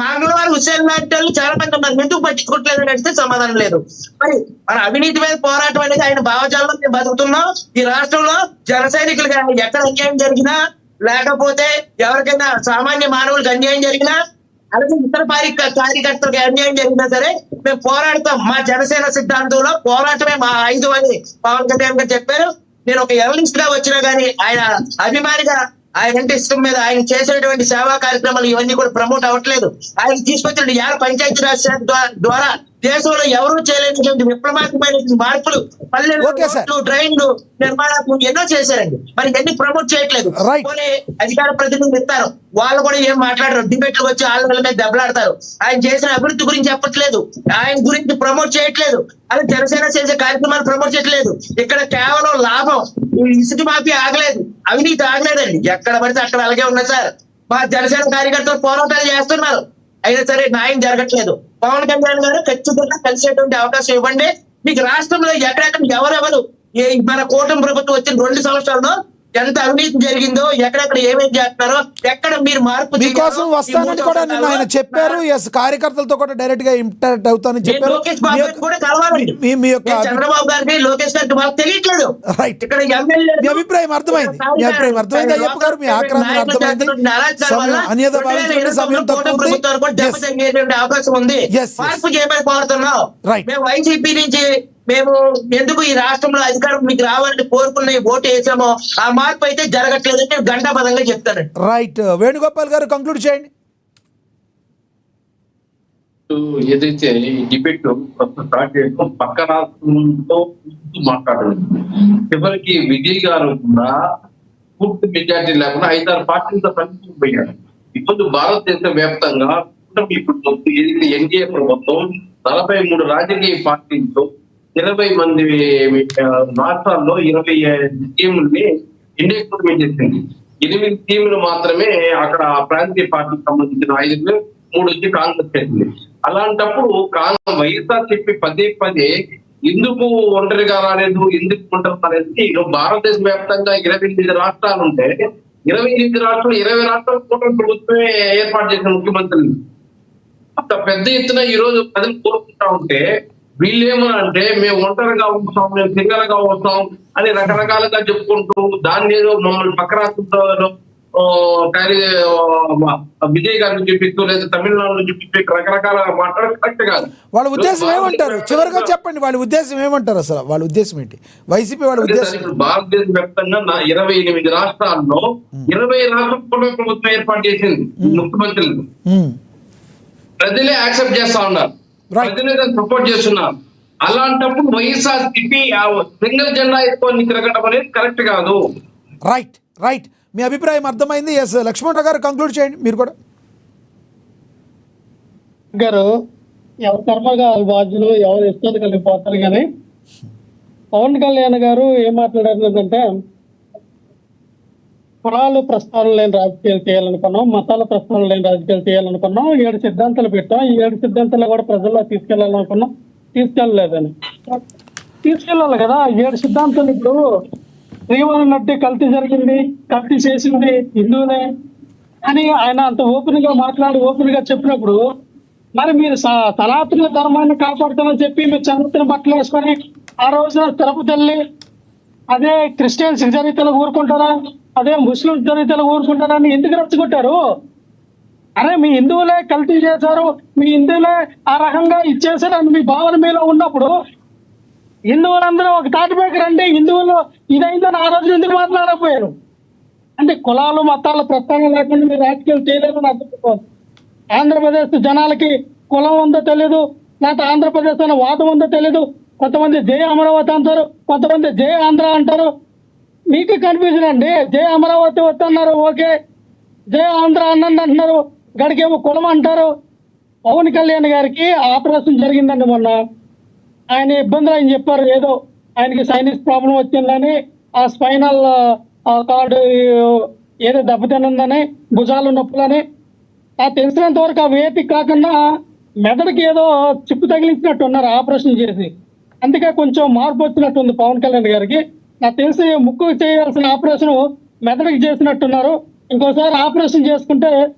మంగళవారం హుస్సేన్ లాంటి వాళ్ళు చాలా మంది ఉన్నారు, ఎందుకు పట్టించుకోవట్లేదు అని అడిగితే సమాధానం లేదు. మరి మన అవినీతి మీద పోరాటం అనేది ఆయన భావజాలంలో మేము బతుకుతున్నాం. ఈ రాష్ట్రంలో జన సైనికులుగా ఎక్కడ అన్యాయం జరిగినా, లేకపోతే ఎవరికైనా సామాన్య మానవులకు అన్యాయం జరిగినా, అలాగే ఇతర కార్యకర్తలకు అన్యాయం జరిగినా సరే మేము పోరాడతాం. మా జనసేన సిద్ధాంతంలో పోరాటమే మా ఆయుధం అని పవన్ కళ్యాణ్ గారు చెప్పారు. నేను ఒక జర్నలిస్ట్ గా వచ్చినా గానీ ఆయన అభిమానిగా ఆయన అంటే ఇష్టం మీద ఆయన చేసేటువంటి సేవా కార్యక్రమాలు ఇవన్నీ కూడా ప్రమోట్ అవ్వట్లేదు. ఆయన తీసుకొచ్చిన పంచాయతీ రాజ్ శాఖ ద్వారా దేశంలో ఎవరూ చేయలేనటువంటి విప్లవాత్మకమైన మార్పులు, పల్లెలు, డ్రైన్లు, నిర్మాణాలు ఎన్నో చేశారండి. మరి ఇవన్నీ ప్రమోట్ చేయట్లేదు. అధికార ప్రతినిధులు ఇస్తారు, వాళ్ళు కూడా ఏం మాట్లాడరు, డిబేట్లు వచ్చి వాళ్ళ మీద దెబ్బలాడతారు. ఆయన చేసిన అభివృద్ధి గురించి చెప్పట్లేదు, ఆయన గురించి ప్రమోట్ చేయట్లేదు. అలా జనసేన చేసే కార్యక్రమాలు ప్రమోట్ చేయట్లేదు. ఇక్కడ కేవలం లాభం. ఇసుక మాఫీ ఆగలేదు, అవినీతి ఆగలేదండి. ఎక్కడ పడితే అక్కడ అలాగే ఉన్నాయి సార్. మా జనసేన కార్యకర్తలు పోరాటాలు చేస్తున్నారు, అయినా సరే న్యాయం జరగట్లేదు. పవన్ కళ్యాణ్ గారు ఖచ్చితంగా కలిసేటువంటి అవకాశం ఇవ్వండి. మీకు రాష్ట్రంలో ఎక్కడెక్కడ ఎవరెవరు మన కూటమి ప్రభుత్వం వచ్చిన 2 సంవత్సరాల్లో ఎంత అవినీతి జరిగిందో, ఎక్కడెక్కడ ఏమేమి చేస్తున్నారో, ఎక్కడ మీరు మార్పు మీకోసం వస్తానని కూడా నిన్న ఆయన చెప్పారు. ఎస్, కార్యకర్తలతో కూడా డైరెక్ట్ గా ఇంటరాక్ట్ అవుతానని చెప్పారు. లోకేష్ బాబు గారికి కూడా కలవాలండి. చంద్రబాబు గారికి, లోకేష్ గారికి వాళ్ళకి తెలియట్లేదు. రైట్, ఇక్కడ ఎమ్మెల్యే మీ అభిప్రాయం అర్థమైంది. అయ్యప్ప గారు మీ ఆక్రందన అర్థమైంది. అవకాశం ఉంది. మార్పు చేయమని కోరుతున్నాం. మేము వైసీపీ నుంచి మేము ఎందుకు ఈ రాష్ట్రంలో అధికారం మీకు రావాలని కోరుకున్న ఓటు వేసామో ఆ మార్పు అయితే జరగట్లేదని గంటాపదంగా చెప్తానండి. రైట్, వేణుగోపాల్ గారు కంక్లూడ్ చేయండి. ఏదైతే ఈ డిబేట్ స్టార్ట్ చేస్తాం పక్క రాష్ట్రంతో మాట్లాడారు. చివరికి విజయ్ గారు కూడా పూర్తి మెజార్టీ లేకుండా 5-6 పార్టీలతో కలిసిపోయారు. ఇప్పుడు భారతదేశ వ్యాప్తంగా ఇప్పుడు ఏదైతే ఎన్డీఏ ప్రభుత్వం 43 రాజకీయ పార్టీలతో 20 మంది రాష్ట్రాల్లో 20 టీముల్ని ఇండియా చేసింది. 8 టీములు మాత్రమే అక్కడ ప్రాంతీయ పార్టీకి సంబంధించిన 5, 3 వచ్చి కాంగ్రెస్ చేసింది. అలాంటప్పుడు వైఎస్ఆర్ చెప్పి పదే ఎందుకు ఒంటరిగా రాలేదు, ఎందుకు ఒంటరి రాలేదు? భారతదేశ వ్యాప్తంగా 28 రాష్ట్రాలు ఉంటే 28 రాష్ట్రాలు 20 రాష్ట్రాలు కూటమి ప్రభుత్వమే ఏర్పాటు చేసిన ముఖ్యమంత్రులు. అంత పెద్ద ఎత్తున ఈ రోజు ప్రజలు కోరుకుంటా ఉంటే వీళ్ళేమనంటే మేము ఒంటరిగా ఉంటాం, మేము సింగల్ గా వస్తాం అని రకరకాలుగా చెప్పుకుంటూ దాన్ని ఏదో మమ్మల్ని పక్క రాష్ట్రంలో విజయ్ గారిని చూపిస్తూ లేదా తమిళనాడులో చూపిస్తూ రకరకాల మాట్లాడడం కరెక్ట్ కాదు. వాళ్ళ ఉద్దేశం ఏమంటారు? చివరిగా చెప్పండి, వాళ్ళ ఉద్దేశం ఏమంటారు? అసలు వాళ్ళ ఉద్దేశం ఏంటి? వైసీపీ వాళ్ళ ఉద్దేశం భారతదేశ వ్యాప్తంగా 28 రాష్ట్రాల్లో 20 రాష్ట్ర ప్రభుత్వం ఏర్పాటు చేసింది ముఖ్యమంత్రులు. ప్రజలే యాక్సెప్ట్ చేస్తా ఉన్నారు, ప్రజలే సపోర్ట్ చేస్తున్నారు. అలాంటప్పుడు వైఎస్ఆర్ సిపి సింగిల్ జెండా ఎత్తుకొని తిరగడం అనేది కరెక్ట్ కాదు. రైట్ రైట్, మీ అభిప్రాయం అర్థమైంది. ఎస్, లక్ష్మణరావు గారు కంక్లూడ్ చేయండి మీరు కూడా. గారు ఎవరి కర్మగా బాధ్యులు, ఎవరు ఇష్టం కలిగిపోతారు. కానీ పవన్ కళ్యాణ్ గారు ఏం మాట్లాడారంటే కులాలు ప్రస్తావన లేని రాజకీయాలు చేయాలనుకున్నాం, మతాల ప్రస్తావన లేని రాజకీయాలు చేయాలనుకున్నాం, 7 సిద్ధాంతాలు పెట్టాం, ఈ 7 సిద్ధాంతాలు కూడా ప్రజల్లో తీసుకెళ్లాలనుకున్నాం, తీసుకెళ్ళలేదని. తీసుకెళ్ళాలి కదా 7 సిద్ధాంతాలు. ఇప్పుడు శ్రీవరనడ్డి కల్తీ జరిగింది, కల్తీ చేసింది హిందువునే అని ఆయన అంత ఓపెన్ గా మాట్లాడి ఓపెన్ గా చెప్పినప్పుడు మరి మీరు సనాతన ధర్మాన్ని కాపాడుతామని చెప్పి మీరు చంద్రుని బట్టలు వేసుకొని ఆ రోజున తిరుపతి వెళ్ళి అదే క్రిస్టియన్స్ జరిగితే ఊరుకుంటారా, అదే ముస్లిమ్స్ జరిగితే ఊరుకుంటారా అని ఎందుకు రెచ్చగొట్టారు? అరే మీ హిందువులే కల్తీ చేశారు, మీ హిందువులే ఆ రకంగా ఇచ్చేసారు అని మీ భావన మీలో ఉన్నప్పుడు హిందువులందరూ ఒక తాటిపైకి రండి, హిందువులు ఇదైందని ఆ రోజు ఎందుకు మాట్లాడకపోయారు? అంటే కులాలు మతాల ప్రస్తావన లేకుండా మీరు రాజకీయాలు చేయలేదని అర్థమైపోతుంది. ఆంధ్రప్రదేశ్ జనాలకి కులం ఉందో తెలియదు, లేకపోతే ఆంధ్రప్రదేశ్ అనే వాదం ఉందో తెలియదు. కొంతమంది జై అమరావతి అంటారు, కొంతమంది జై ఆంధ్ర అంటారు. మీకు కన్ఫ్యూజన్ అండి. జై అమరావతి వద్దన్నారు, ఓకే. జై ఆంధ్ర అన్నండి అంటున్నారు, గడికేమో కులం అంటారు. పవన్ కళ్యాణ్ గారికి ఆపరేషన్ జరిగిందండి మొన్న. ఆయన ఇబ్బందులు ఆయన చెప్పారు, ఏదో ఆయనకి సైనస్ ప్రాబ్లం వచ్చిందని, ఆ స్పైనల్ కార్డు ఏదో దెబ్బతినుందని, భుజాలు నొప్పులని. ఆ తెలిసినంత వరకు ఆ వేపి కాకుండా మెదడుకి ఏదో చిప్పు తగిలించినట్టు ఉన్నారు ఆపరేషన్ చేసి. అందుకే కొంచెం మార్పు వచ్చినట్టుంది పవన్ కళ్యాణ్ గారికి. నాకు తెలిసి ముక్కు చేయాల్సిన ఆపరేషన్ మెదడుకి చేసినట్టున్నారు. ఇంకోసారి ఆపరేషన్ చేసుకుంటే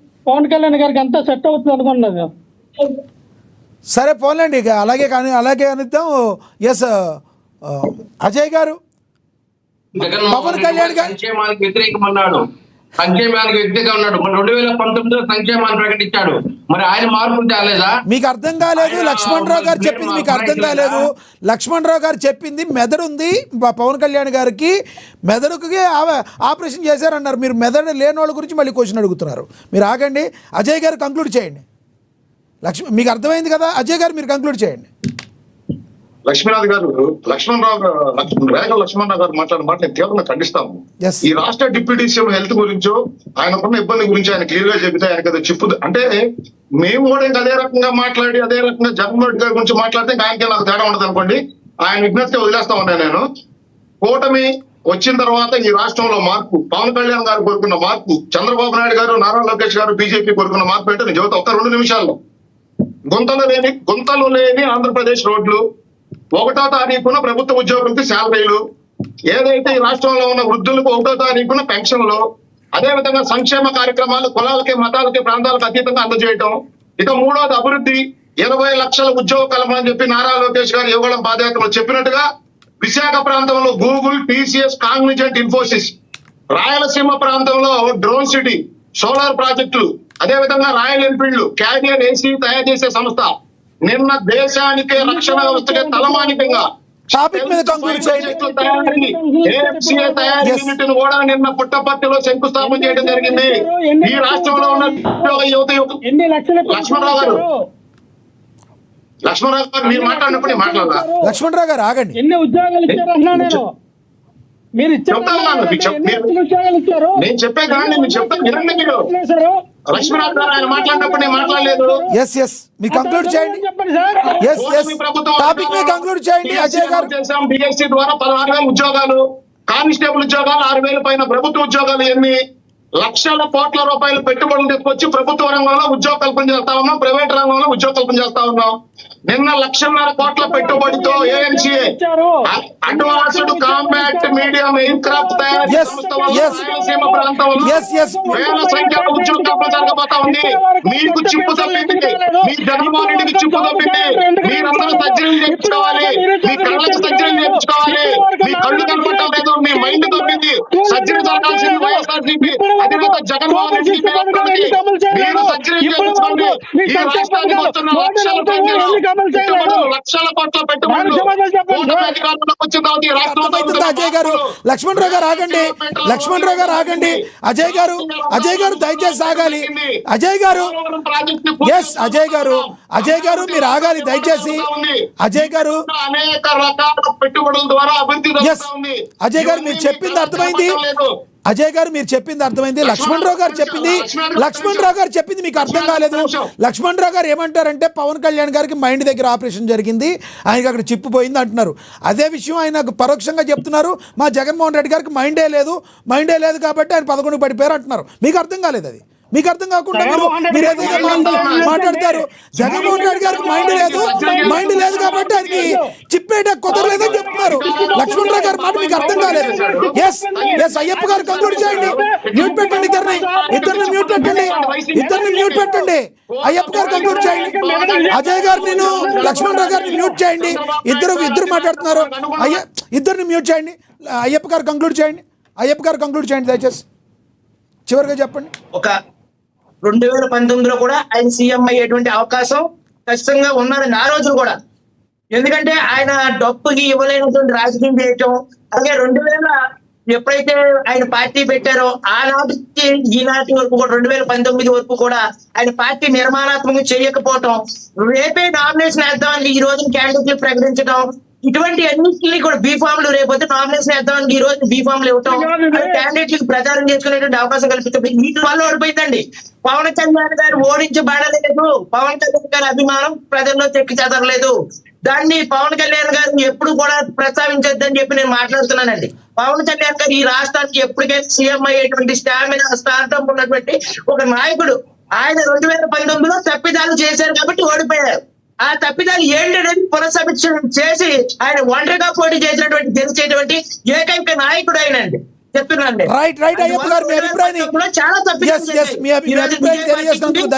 పవన్ కళ్యాణ్ గారికి అంతా సెట్ అవుతుంది అనుకున్నది. సరే పోన్లేండి, ఇక అలాగే అనిద్దాం. ఎస్ అజయ్ గారు, పవన్ కళ్యాణ్ గారు సంక్షేమానికి వ్యతిరేకమన్నాడు, సంక్షేమానికి వ్యతిరేకంగా ఉన్నాడు. మన 2019లో సంక్షేమాన్ని ప్రకటించాడు. మరి ఆయన మార్పు తేలేదా? మీకు అర్థం కాలేదు. లక్ష్మణరావు గారు చెప్పింది మీకు అర్థం కాలేదు. లక్ష్మణరావు గారు చెప్పింది మెదడు ఉంది పవన్ కళ్యాణ్ గారికి, మెదడుకి ఆపరేషన్ చేశారన్నారు. మీరు మెదడు లేని వాళ్ళ గురించి మళ్ళీ క్వశ్చన్ అడుగుతున్నారు. మీరు ఆగండి, అజయ్ గారు కంక్లూడ్ చేయండి. మీకు అర్థమైంది కదా అజయ్ గారు, మీరు కంక్లూడ్ చేయండి. లక్ష్మీనాథ్ గారు, రేగల లక్ష్మణరావు గారు మాట్లాడిన మాట నేను తీవ్రంగా ఖండిస్తాము. Yes. ఈ రాష్ట్ర డిప్యూటీ సీఎం హెల్త్ గురించో ఆయనకున్న ఇబ్బంది గురించి ఆయన క్లియర్ గా చెబితే ఆయనకి అది చిప్పు. అంటే మేము కూడా ఇంకా అదే రకంగా మాట్లాడి అదే రకంగా జగన్మోహన్ రెడ్డి గారి గురించి మాట్లాడితే ఆయనకే నాకు తేడా ఉండదు అనుకోండి. ఆయన విజ్ఞప్తి వదిలేస్తా ఉన్నాను నేను. కూటమి వచ్చిన తర్వాత ఈ రాష్ట్రంలో మార్పు, పవన్ కళ్యాణ్ గారు కోరుకున్న మార్పు, చంద్రబాబు నాయుడు గారు, నారా లోకేష్ గారు, బీజేపీ కోరుకున్న మార్పు ఏంటో నేను చెబుతా. ఒక 2 నిమిషాల్లో. గుంతలు లేని ఆంధ్రప్రదేశ్ రోడ్లు, 1వ తారీఖున ప్రభుత్వ ఉద్యోగులకి శాలరీలు, ఏదైతే ఈ రాష్ట్రంలో ఉన్న వృద్ధులకు 1వ తారీఖున పెన్షన్లు, అదే విధంగా సంక్షేమ కార్యక్రమాలు కులాలకి మతాలకి ప్రాంతాలకు అతీతంగా అందజేయటం. ఇక 3వది అభివృద్ధి, 20 లక్షల ఉద్యోగ కల్పన అని చెప్పి నారా లోకేష్ గారు ఇవ్వడం పాదయాత్రలో చెప్పినట్టుగా విశాఖ ప్రాంతంలో Google, TCS, Cognizant, Infosys, Rayalaseema ప్రాంతంలో డ్రోన్ సిటీ, సోలార్ ప్రాజెక్టులు, అదే విధంగా రాయల్ ఎన్ఫీల్డ్, క్యారియర్ ఏసీ తయారు చేసే సంస్థ, నిన్న దేశానికే రక్షణ వ్యవస్థకే తలమానికంగా టాపిక్ మీద కంక్లూడ్ చేయండి. ఏఎఫ్సీఏ తయారీ యూనిట్ ను కూడా నిన్న పుట్టపర్తిలో శంకుస్థాపన చేయడం జరిగింది. ఈ రాష్ట్రంలో ఉన్న యువత లక్ష్మణరావు గారు మీరు మాట్లాడినప్పుడు నేను మాట్లాడాలా? లక్ష్మణరావు గారు ఆగండి. ఎన్ని ఉద్యోగాలు ఇచ్చారన్నా నేను? మీరు నేను చెప్పే కానీ మీరు చెప్తాను వినండి. మీరు లక్ష్మణరావు గారు ఆయన మాట్లాడినప్పుడు నేను మాట్లాడలేదు. ఎస్ మీరు కంక్లూడ్ చేయండి. టాపిక్ మీద కంక్లూడ్ చేయండి అజయ్ గారు. డిఎస్సీ ద్వారా 16,000 ఉద్యోగాలు, కానిస్టేబుల్ ఉద్యోగాలు 6,000 పైన ప్రభుత్వ ఉద్యోగాలు, ఎన్ని లక్షల కోట్ల రూపాయలు పెట్టుబడులు తీసుకొచ్చి ప్రభుత్వ రంగంలో ఉద్యోగ కల్పన చేస్తా ఉన్నాం, ప్రైవేట్ రంగంలో ఉద్యోగ కల్పన చేస్తా ఉన్నాం. నిన్న 1,50,000 కోట్ల పెట్టుబడితో AMCA advanced combat medium aircraft తయారీ సంస్థ రాయలసీమ ప్రాంతంలో వేల సంఖ్యలో ఉద్యోగ కల్పన జరగబోతా ఉంది. మీకు చిప్పు తప్పింది, మీ జగన్మోహన్ రెడ్డికి చిప్పు తప్పింది. మీరందరూ సర్జరీలు చేయించుకోవాలి, మీ కళ్ళకి సర్జరీలు చేయించుకోవాలి. మీ కళ్ళు కనపడటం లేదు, మీ మైండ్ తప్పింది. సర్జరీ జరగాల్సింది వైఎస్ఆర్సీపీ అధినేత జగన్మోహన్ రెడ్డి. మీరు సర్జరీ చేయించుకోండి. ఈ రాష్ట్రానికి వస్తున్న లక్షల కోట్ల పెట్టుబడులు అజయ్ గారు, లక్ష్మణరావు గారు ఆగండి. లక్ష్మణరావు గారు ఆగండి. అజయ్ గారు దయచేసి ఆగాలి. అజయ్ గారు అజయ్ గారు మీరు ఆగాలి దయచేసి. అజయ్ గారు అనేక రకాల పెట్టుబడుల ద్వారా అభివృద్ధి జరుగుతుంది. అజయ్ గారు మీరు చెప్పింది అర్థమైంది. అజయ్ గారు మీరు చెప్పింది అర్థమైంది. లక్ష్మణరావు గారు చెప్పింది మీకు అర్థం కాలేదు. లక్ష్మణరావు గారు ఏమంటారంటే పవన్ కళ్యాణ్ గారికి మైండ్ దగ్గర ఆపరేషన్ జరిగింది, ఆయనకి అక్కడ చిప్పు పోయింది అంటున్నారు. అదే విషయం ఆయన పరోక్షంగా చెప్తున్నారు, మా జగన్మోహన్ రెడ్డి గారికి మైండే లేదు కాబట్టి ఆయన 11 పడిపోయారు అంటున్నారు. మీకు అర్థం కాలేదు. అది మీకు అర్థం కాకుండా మీరు ఏదైతే మాట్లాడతారు. జగన్మోహన్ రెడ్డి గారికి మైండ్ లేదు కాబట్టి ఆయనకి చిప్పేట కుదరలేదని చెప్తున్నారు. లక్ష్మణరావు గారి మాట మీకు అర్థం కాలేదు. ఎస్ అయ్యప్ప గారు కంక్లూడ్ చేయండి. మ్యూట్ పెట్టండి, ఇద్దరిని మ్యూట్ పెట్టండి. అయ్యప్ప గారు కంక్లూడ్ చేయండి. అజయ్ గారు నేను లక్ష్మణరావు గారిని మ్యూట్ చేయండి. ఇద్దరు మాట్లాడుతున్నారు. ఇద్దరిని మ్యూట్ చేయండి. అయ్యప్ప గారు కంక్లూడ్ చేయండి దయచేసి చివరిగా చెప్పండి. ఒక 2019లో కూడా ఆయన సీఎం అయ్యేటువంటి అవకాశం ఖచ్చితంగా ఉన్నదని ఆ రోజులు కూడా. ఎందుకంటే ఆయన డబ్బుకి ఇవ్వలేనటువంటి రాజకీయం చేయటం, అలాగే 2000 ఎప్పుడైతే ఆయన పార్టీ పెట్టారో ఆనాటికి ఈనాటి వరకు కూడా 2019 వరకు కూడా ఆయన పార్టీ నిర్మాణాత్మకం చేయకపోవటం, రేపే నామినేషన్ వేద్దామని ఈ రోజు క్యాండిడేట్లు ప్రకటించడం, ఇటువంటి అన్నింటినీ కూడా బీఫామ్లు రేపొద్దు నామినేషన్ వేద్దామని ఈ రోజు బీఫామ్లు ఇవ్వటం, క్యాండిడేట్లకు ప్రచారం చేసుకునేటువంటి అవకాశం కల్పించడం, వీటి వల్ల ఓడిపోయిందండి. పవన్ కళ్యాణ్ గారు ఓడించబడలేదు, పవన్ కళ్యాణ్ గారి అభిమానం ప్రజల్లో చెక్కి చెదరలేదు. దాన్ని పవన్ కళ్యాణ్ గారు ఎప్పుడు కూడా ప్రస్తావించొద్దని చెప్పి నేను మాట్లాడుతున్నానండి. పవన్ కళ్యాణ్ గారు ఈ రాష్ట్రానికి ఎప్పటికైనా సీఎం అయ్యేటువంటి స్టామినా స్టార్టం ఉన్నటువంటి ఒక నాయకుడు. ఆయన 2019లో తప్పిదాలు చేశారు కాబట్టి ఓడిపోయారు. ఆ తప్పిదాలు ఏంటనేది పునఃసమీక్ష చేసి ఆయన ఒంటరిగా పోటీ చేసినటువంటి గెలిచేటువంటి ఏకైక నాయకుడు ఆయనండి. చెప్తున్నానండి. రైట్ అయ్యప్ప గారు మీ అభిప్రాయాన్ని చాలా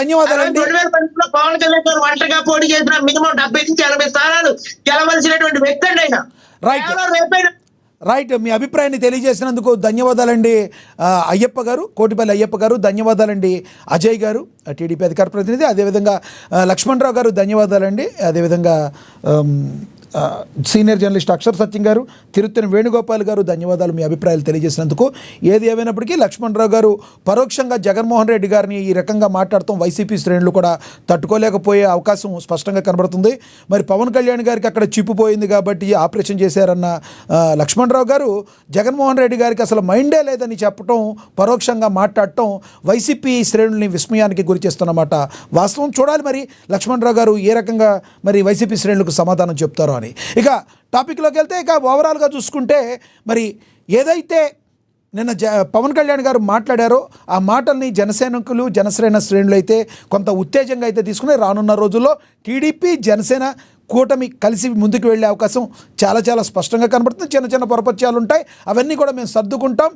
ధన్యవాదాలండి. 2019లో పవన్ కళ్యాణ్ గారు ఒంటరిగా పోటీ చేసిన మినిమం 70 నుంచి 80 స్థానాలు గెలవలసినటువంటి వ్యక్తి అండి ఆయన. రైట్ మీ అభిప్రాయాన్ని తెలియజేసినందుకు ధన్యవాదాలండి అయ్యప్ప గారు, కోటిపల్లి అయ్యప్ప గారు. ధన్యవాదాలండి అజయ్ గారు, టీడీపీ అధికార ప్రతినిధి. అదేవిధంగా లక్ష్మణరావు గారు ధన్యవాదాలండి. అదేవిధంగా సీనియర్ జర్నలిస్ట్ అక్షర్ సత్యం గారు, తిరుత్తని వేణుగోపాల్ గారు ధన్యవాదాలు మీ అభిప్రాయాలు తెలియజేసినందుకు. ఏది ఏమైనప్పటికీ లక్ష్మణరావు గారు పరోక్షంగా జగన్మోహన్ రెడ్డి గారిని ఈ రకంగా మాట్లాడటం వైసీపీ శ్రేణులు కూడా తట్టుకోలేకపోయే అవకాశం స్పష్టంగా కనబడుతుంది. మరి పవన్ కళ్యాణ్ గారికి అక్కడ చిప్పుపోయింది కాబట్టి ఆపరేషన్ చేశారన్న లక్ష్మణరావు గారు జగన్మోహన్ రెడ్డి గారికి అసలు మైండే లేదని చెప్పటం, పరోక్షంగా మాట్లాడటం వైసీపీ శ్రేణుల్ని విస్మయానికి గురి చేస్తున్నమాట వాస్తవం. చూడాలి మరి లక్ష్మణరావు గారు ఏ రకంగా మరి వైసీపీ శ్రేణులకు సమాధానం చెప్తారో అని. ఇక టాపిక్లోకి వెళ్తే ఇక ఓవరాల్గా చూసుకుంటే మరి ఏదైతే నిన్న పవన్ కళ్యాణ్ గారు మాట్లాడారో ఆ మాటల్ని జనసేనకులు జనసేన శ్రేణులు అయితే కొంత ఉత్తేజంగా అయితే తీసుకుని రానున్న రోజుల్లో టీడీపీ జనసేన కూటమి కలిసి ముందుకు వెళ్ళే అవకాశం చాలా స్పష్టంగా కనబడుతుంది. చిన్న పొరపత్యాలు ఉంటాయి, అవన్నీ కూడా మేము సర్దుకుంటాం.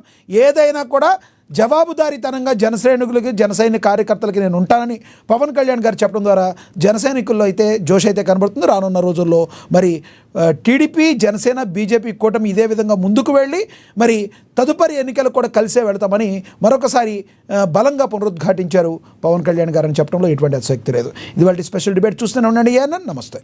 ఏదైనా కూడా జవాబుదారీతనంగా జనసైనికులకి జనసైనిక కార్యకర్తలకి నేను ఉంటానని పవన్ కళ్యాణ్ గారు చెప్పడం ద్వారా జనసైనికుల్లో అయితే జోష్ అయితే కనబడుతుంది. రానున్న రోజుల్లో మరి టీడీపీ జనసేన బీజేపీ కూటమి ఇదే విధంగా ముందుకు వెళ్ళి మరి తదుపరి ఎన్నికలు కూడా కలిసే వెళతామని మరొకసారి బలంగా పునరుద్ఘాటించారు పవన్ కళ్యాణ్ గారు అని చెప్పడంలో ఎటువంటి అతిశక్తి లేదు. ఇది వాళ్ళ స్పెషల్ డిబేట్ చూస్తూనే ఉండండి. నమస్తే.